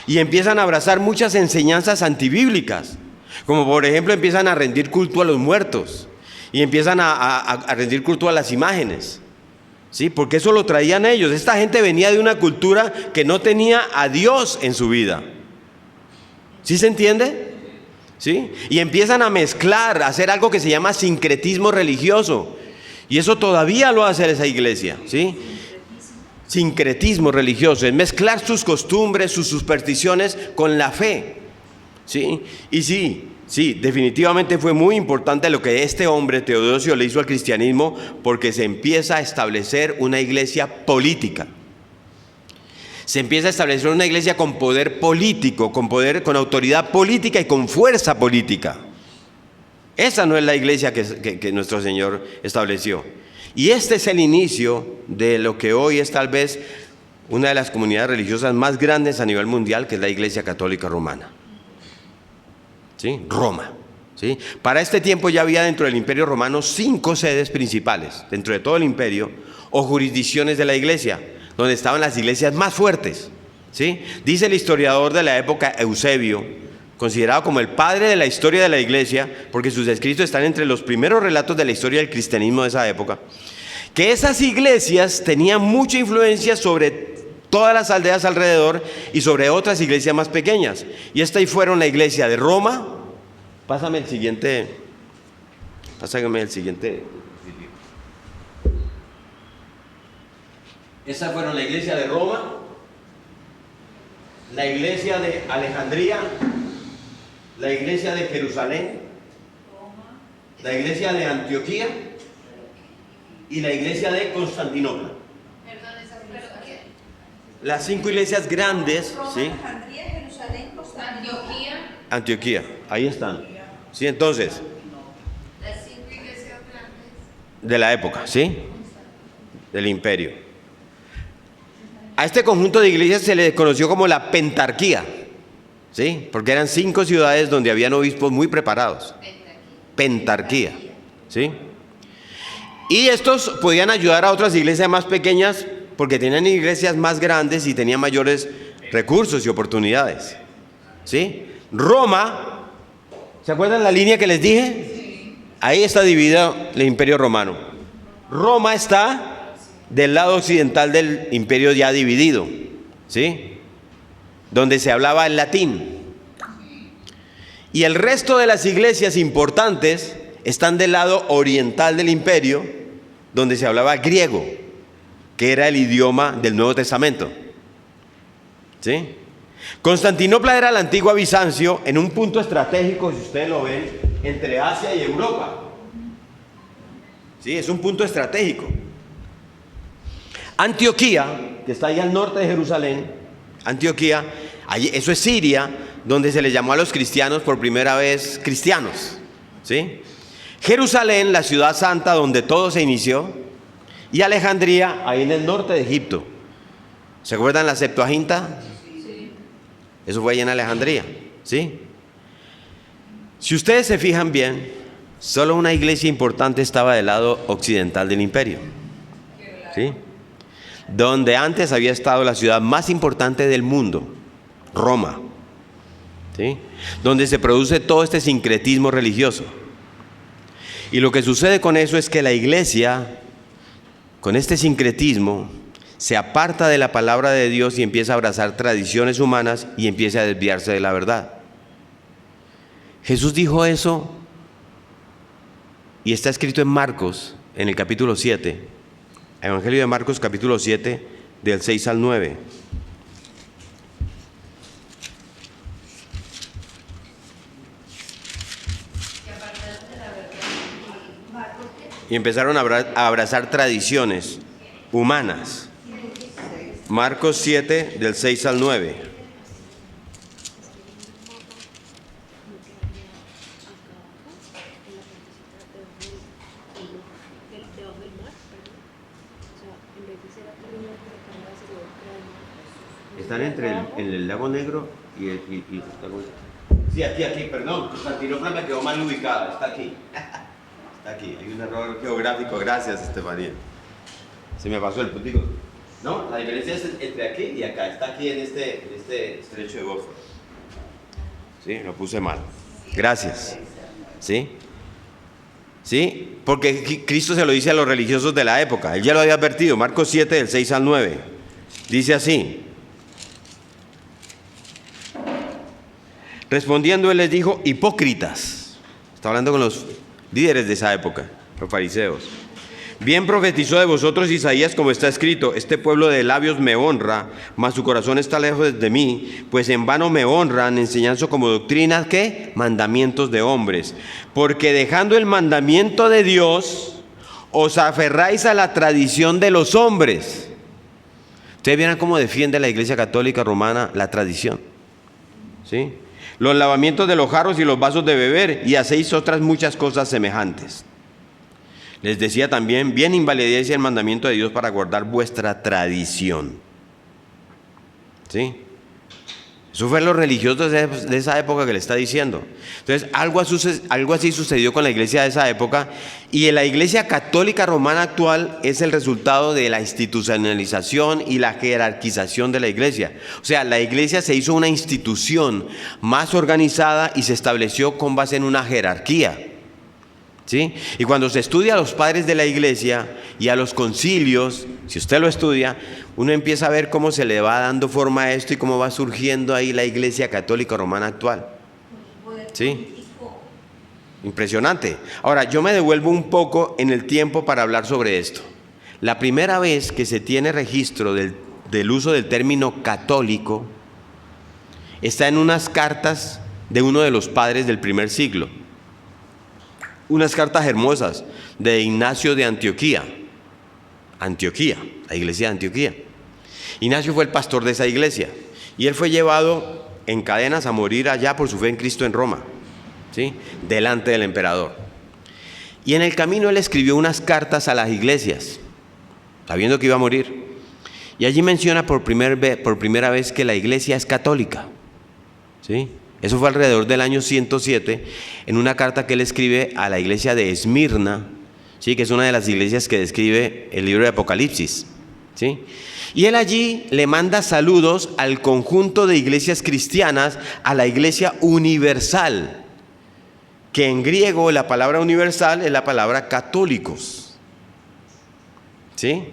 y empiezan a abrazar muchas enseñanzas antibíblicas, como por ejemplo empiezan a rendir culto a los muertos, y empiezan a rendir culto a las imágenes. ¿Sí? Porque eso lo traían ellos. Esta gente venía de una cultura que no tenía a Dios en su vida. ¿Sí se entiende? ¿Sí? Y empiezan a mezclar, a hacer algo que se llama sincretismo religioso. Y eso todavía lo hace esa iglesia. ¿Sí? Sincretismo religioso, es mezclar sus costumbres, sus supersticiones con la fe. ¿Sí? Y sí, definitivamente fue muy importante lo que este hombre, Teodosio, le hizo al cristianismo, porque se empieza a establecer una iglesia política. Se empieza a establecer una iglesia con poder político, con poder, con autoridad política y con fuerza política. Esa no es la iglesia que nuestro Señor estableció. Y este es el inicio de lo que hoy es tal vez una de las comunidades religiosas más grandes a nivel mundial, que es la Iglesia Católica Romana. ¿Sí? Roma. ¿Sí? Para este tiempo ya había dentro del Imperio Romano 5 sedes principales, dentro de todo el imperio, o jurisdicciones de la iglesia, donde estaban las iglesias más fuertes. ¿Sí? Dice el historiador de la época, Eusebio, considerado como el padre de la historia de la iglesia, porque sus escritos están entre los primeros relatos de la historia del cristianismo de esa época, que esas iglesias tenían mucha influencia sobre todas las aldeas alrededor y sobre otras iglesias más pequeñas. Y estas fueron la iglesia de Roma. Pásame el siguiente. Estas fueron la iglesia de Roma, la iglesia de Alejandría, la iglesia de Jerusalén, la iglesia de Antioquía y la iglesia de Constantinopla. Las 5 iglesias grandes, ¿sí? Alejandría, Jerusalén, Antioquía, ahí están. ¿Sí? Entonces, Las 5 iglesias grandes de la época, ¿sí? Del imperio. A este conjunto de iglesias se le conoció como la pentarquía, ¿sí? Porque eran 5 ciudades donde habían obispos muy preparados. Pentarquía, ¿sí? Y estos podían ayudar a otras iglesias más pequeñas porque tenían iglesias más grandes y tenían mayores recursos y oportunidades. ¿Sí? Roma, ¿se acuerdan la línea que les dije? Ahí está dividido el Imperio Romano. Roma está del lado occidental del imperio ya dividido, ¿sí? Donde se hablaba el latín. Y el resto de las iglesias importantes están del lado oriental del imperio, donde se hablaba griego, que era el idioma del Nuevo Testamento. ¿Sí? Constantinopla era la antigua Bizancio, en un punto estratégico, si ustedes lo ven, entre Asia y Europa. ¿Sí? Es un punto estratégico. Antioquía, que está ahí al norte de Jerusalén, Antioquía, allí, eso es Siria, donde se les llamó a los cristianos por primera vez cristianos. ¿Sí? Jerusalén, la ciudad santa donde todo se inició, y Alejandría, ahí en el norte de Egipto. ¿Se acuerdan la Septuaginta? Sí. Eso fue ahí en Alejandría, ¿sí? Si ustedes se fijan bien, solo una iglesia importante estaba del lado occidental del imperio, ¿sí? Donde antes había estado la ciudad más importante del mundo, Roma, ¿sí? Donde se produce todo este sincretismo religioso. Y lo que sucede con eso es que la iglesia, con este sincretismo, se aparta de la palabra de Dios y empieza a abrazar tradiciones humanas y empieza a desviarse de la verdad. Jesús dijo eso y está escrito en Marcos, en el capítulo 7, Evangelio de Marcos, capítulo 7, del 6 al 9. Y empezaron a abrazar tradiciones humanas. Marcos 7, del 6 al 9. Están entre en el Lago Negro y el Lago... Sí, aquí, perdón. Constantinopla me quedó mal ubicada. Está aquí. Está aquí. Hay un error geográfico. Gracias, Estefanía. Se me pasó el puntico. No, la diferencia es entre aquí y acá. Está aquí en este estrecho de Bósforo. Sí, lo puse mal. Gracias. ¿Sí? ¿Sí? Porque Cristo se lo dice a los religiosos de la época. Él ya lo había advertido. Marcos 7, del 6 al 9. Dice así. Respondiendo él les dijo, hipócritas. Está hablando con los líderes de esa época, los fariseos. Bien profetizó de vosotros Isaías, como está escrito: este pueblo de labios me honra, mas su corazón está lejos de mí, pues en vano me honran, enseñando como doctrinas, ¿qué? Mandamientos de hombres. Porque dejando el mandamiento de Dios, os aferráis a la tradición de los hombres. Ustedes vieron cómo defiende la Iglesia Católica Romana la tradición, ¿sí? Los lavamientos de los jarros y los vasos de beber, y hacéis otras muchas cosas semejantes. Les decía también, bien invalidéis el mandamiento de Dios para guardar vuestra tradición. ¿Sí? Eso fue los religiosos de esa época que le está diciendo. Entonces, algo así sucedió con la iglesia de esa época, y en la Iglesia Católica Romana actual es el resultado de la institucionalización y la jerarquización de la iglesia. O sea, la iglesia se hizo una institución más organizada y se estableció con base en una jerarquía. ¿Sí? Y cuando se estudia a los padres de la iglesia y a los concilios, si usted lo estudia, uno empieza a ver cómo se le va dando forma a esto y cómo va surgiendo ahí la Iglesia Católica Romana actual. ¿Sí? Impresionante. Ahora, yo me devuelvo un poco en el tiempo para hablar sobre esto. La primera vez que se tiene registro del uso del término católico está en unas cartas de uno de los padres del primer siglo. Unas cartas hermosas de Ignacio de Antioquía, la iglesia de Antioquía. Ignacio fue el pastor de esa iglesia y él fue llevado en cadenas a morir allá por su fe en Cristo en Roma, ¿sí? Delante del emperador. Y en el camino él escribió unas cartas a las iglesias, sabiendo que iba a morir. Y allí menciona por primera vez que la iglesia es católica, ¿sí? Eso fue alrededor del año 107, en una carta que él escribe a la iglesia de Esmirna, ¿sí? Que es una de las iglesias que describe el libro de Apocalipsis, ¿sí? Y él allí le manda saludos al conjunto de iglesias cristianas, a la iglesia universal, que en griego la palabra universal es la palabra católicos, ¿sí?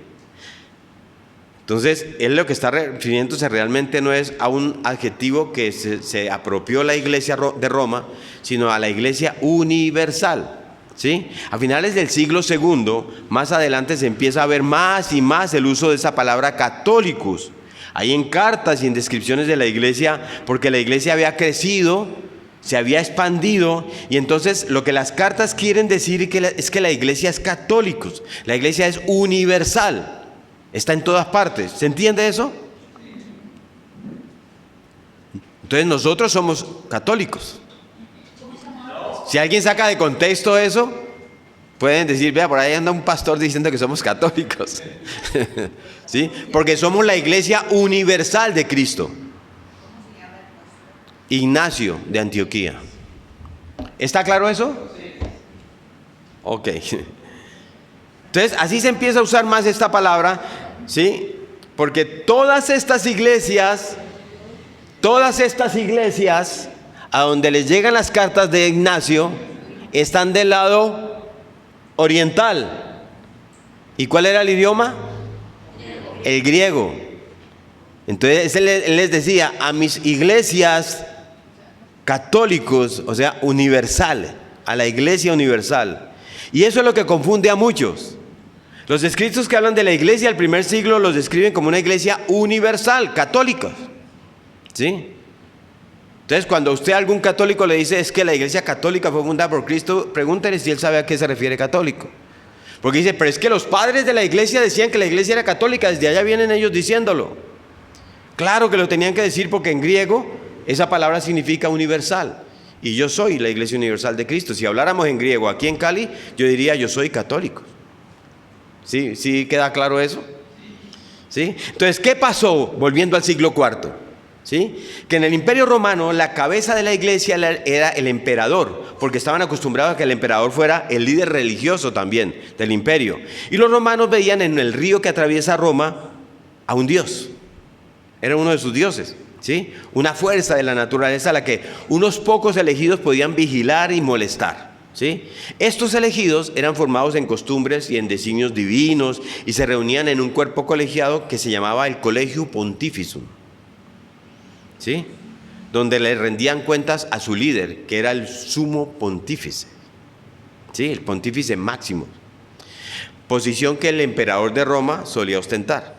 Entonces, él lo que está refiriéndose realmente no es a un adjetivo que se apropió la iglesia de Roma, sino a la iglesia universal, ¿sí? A finales del siglo II, más adelante se empieza a ver más y más el uso de esa palabra católicos. Hay en cartas y en descripciones de la iglesia, porque la iglesia había crecido, se había expandido, y entonces lo que las cartas quieren decir es que la iglesia es católicos, la iglesia es universal. Está en todas partes. ¿Se entiende eso? Entonces nosotros somos católicos. Si alguien saca de contexto eso, pueden decir, vea, por ahí anda un pastor diciendo que somos católicos. ¿Sí? Porque somos la iglesia universal de Cristo. Ignacio de Antioquía. ¿Está claro eso? Ok. Entonces, así se empieza a usar más esta palabra, ¿sí? Porque todas estas iglesias, a donde les llegan las cartas de Ignacio, están del lado oriental. ¿Y cuál era el idioma? El griego. Entonces, él les decía a mis iglesias católicos, o sea, universal, a la iglesia universal. Y eso es lo que confunde a muchos. Los escritos que hablan de la iglesia del primer siglo los describen como una iglesia universal, católica, ¿sí? Entonces, cuando usted a algún católico le dice es que la iglesia católica fue fundada por Cristo, pregúntele si él sabe a qué se refiere católico. Porque dice, pero es que los padres de la iglesia decían que la iglesia era católica, desde allá vienen ellos diciéndolo. Claro que lo tenían que decir porque en griego esa palabra significa universal. Y yo soy la iglesia universal de Cristo. Si habláramos en griego aquí en Cali, yo diría yo soy católico. ¿Sí queda claro eso? ¿sí? Entonces, ¿qué pasó volviendo al siglo IV? ¿Sí? Que en el Imperio Romano la cabeza de la iglesia era el emperador, porque estaban acostumbrados a que el emperador fuera el líder religioso también del imperio. Y los romanos veían en el río que atraviesa Roma a un dios, era uno de sus dioses, ¿sí? Una fuerza de la naturaleza a la que unos pocos elegidos podían vigilar y molestar, ¿sí? Estos elegidos eran formados en costumbres y en designios divinos y se reunían en un cuerpo colegiado que se llamaba el Collegium Pontificum, ¿sí? Donde le rendían cuentas a su líder, que era el sumo pontífice, ¿sí? El pontífice máximo, posición que el emperador de Roma solía ostentar,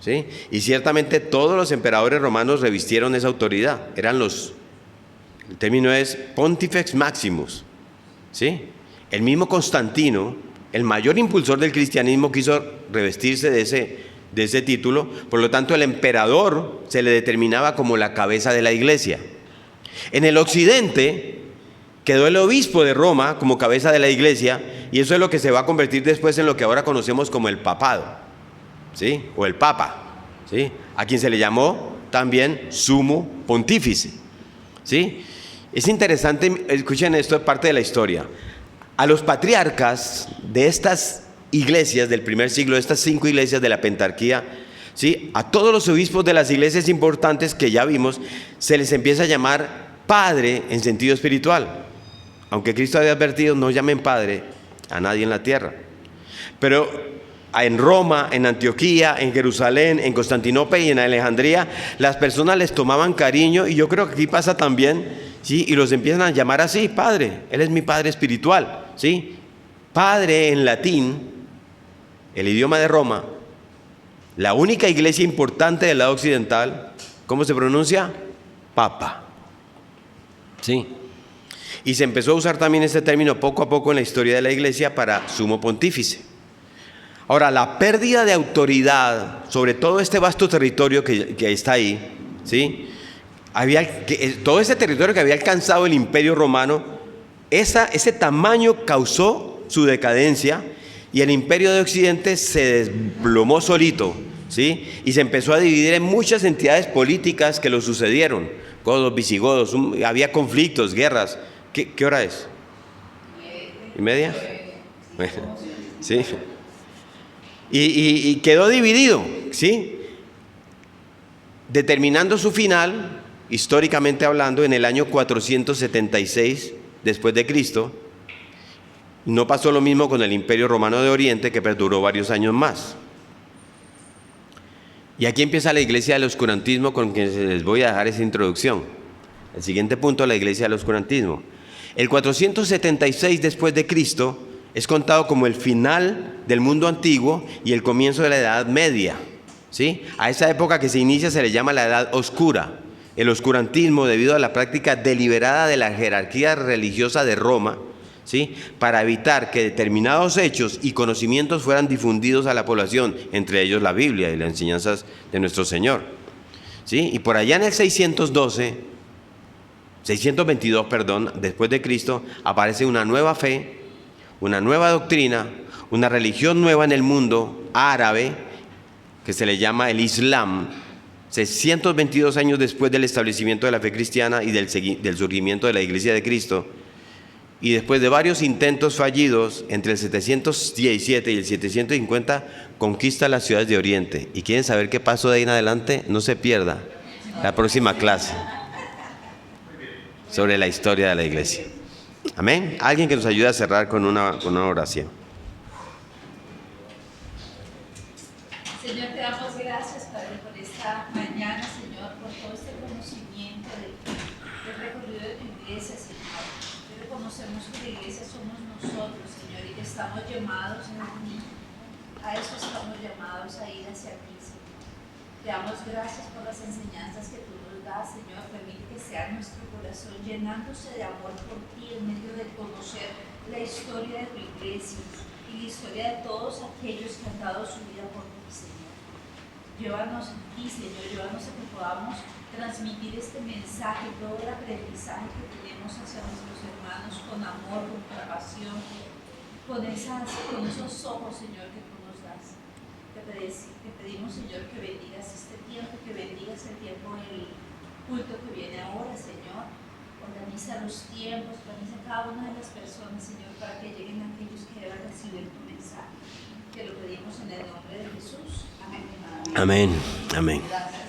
¿sí? Y ciertamente todos los emperadores romanos revistieron esa autoridad, el término es Pontifex Maximus, ¿sí? El mismo Constantino, el mayor impulsor del cristianismo, quiso revestirse de ese título. Por lo tanto, el emperador se le determinaba como la cabeza de la iglesia. En el occidente quedó el obispo de Roma como cabeza de la iglesia, y eso es lo que se va a convertir después en lo que ahora conocemos como el papado, ¿sí? O el papa, ¿sí? A quien se le llamó también sumo pontífice, ¿sí? Es interesante, escuchen esto, es parte de la historia. A los patriarcas de estas iglesias del primer siglo, estas 5 iglesias de la Pentarquía, ¿sí? A todos los obispos de las iglesias importantes que ya vimos, se les empieza a llamar padre en sentido espiritual. Aunque Cristo había advertido, no llamen padre a nadie en la tierra. Pero en Roma, en Antioquía, en Jerusalén, en Constantinopla y en Alejandría, las personas les tomaban cariño, y yo creo que aquí pasa también, ¿sí? Y los empiezan a llamar así, padre, él es mi padre espiritual, ¿sí? Padre en latín, el idioma de Roma, la única iglesia importante del lado occidental, ¿cómo se pronuncia? Papa, ¿sí? Y se empezó a usar también este término poco a poco en la historia de la iglesia para sumo pontífice. Ahora, la pérdida de autoridad sobre todo este vasto territorio que está ahí, ¿sí? Todo ese territorio que había alcanzado el Imperio Romano, ese tamaño causó su decadencia, y el Imperio de Occidente se desplomó solito, ¿sí? Y se empezó a dividir en muchas entidades políticas que lo sucedieron, godos, visigodos, había conflictos, guerras. ¿Qué hora es? 9:30. Bueno, ¿sí? Y quedó dividido, ¿sí? Determinando su final, históricamente hablando, en el año 476 después de Cristo. No pasó lo mismo con el Imperio Romano de Oriente, que perduró varios años más. Y aquí empieza la iglesia del oscurantismo, con quien les voy a dejar esa introducción. El siguiente punto, la iglesia del oscurantismo. El 476 después de Cristo es contado como el final del mundo antiguo y el comienzo de la Edad Media, ¿sí? A esa época que se inicia se le llama la Edad Oscura. El oscurantismo, debido a la práctica deliberada de la jerarquía religiosa de Roma, ¿sí? Para evitar que determinados hechos y conocimientos fueran difundidos a la población, entre ellos la Biblia y las enseñanzas de nuestro Señor, ¿sí? Y por allá en el 622, después de Cristo, aparece una nueva fe, una nueva doctrina, una religión nueva en el mundo árabe, que se le llama el Islam, 622 años después del establecimiento de la fe cristiana y del surgimiento de la Iglesia de Cristo. Y después de varios intentos fallidos, entre el 717 y el 750, conquista las ciudades de Oriente. ¿Y quieren saber qué pasó de ahí en adelante? No se pierda la próxima clase sobre la historia de la iglesia. Amén. Alguien que nos ayude a cerrar con una oración. Señor, te damos gracias, Padre, por esta mañana, Señor, por todo este conocimiento del recorrido de tu iglesia, Señor. Hoy reconocemos que la iglesia somos nosotros, Señor, y que estamos llamados a eso, estamos llamados a ir hacia ti, Señor. Te damos gracias por las enseñanzas que tú nos das, Señor. Permite que sea nuestro corazón llenándose de amor por ti en medio de conocer la historia de tu iglesia y la historia de todos aquellos que han dado su vida por ti, Señor. Llévanos en ti, Señor, llévanos a que podamos transmitir este mensaje, todo el aprendizaje que tenemos hacia nuestros hermanos con amor, con compasión, con esos ojos, Señor, que tú nos das. Te te pedimos, Señor, que bendigas este tiempo, que bendigas el tiempo del culto que viene ahora, Señor. Organiza los tiempos, organiza cada una de las personas, Señor, para que lleguen aquellos que deban recibir tu mensaje. Te lo pedimos en el nombre de Jesús. Amén. Amén. Amén. Gracias.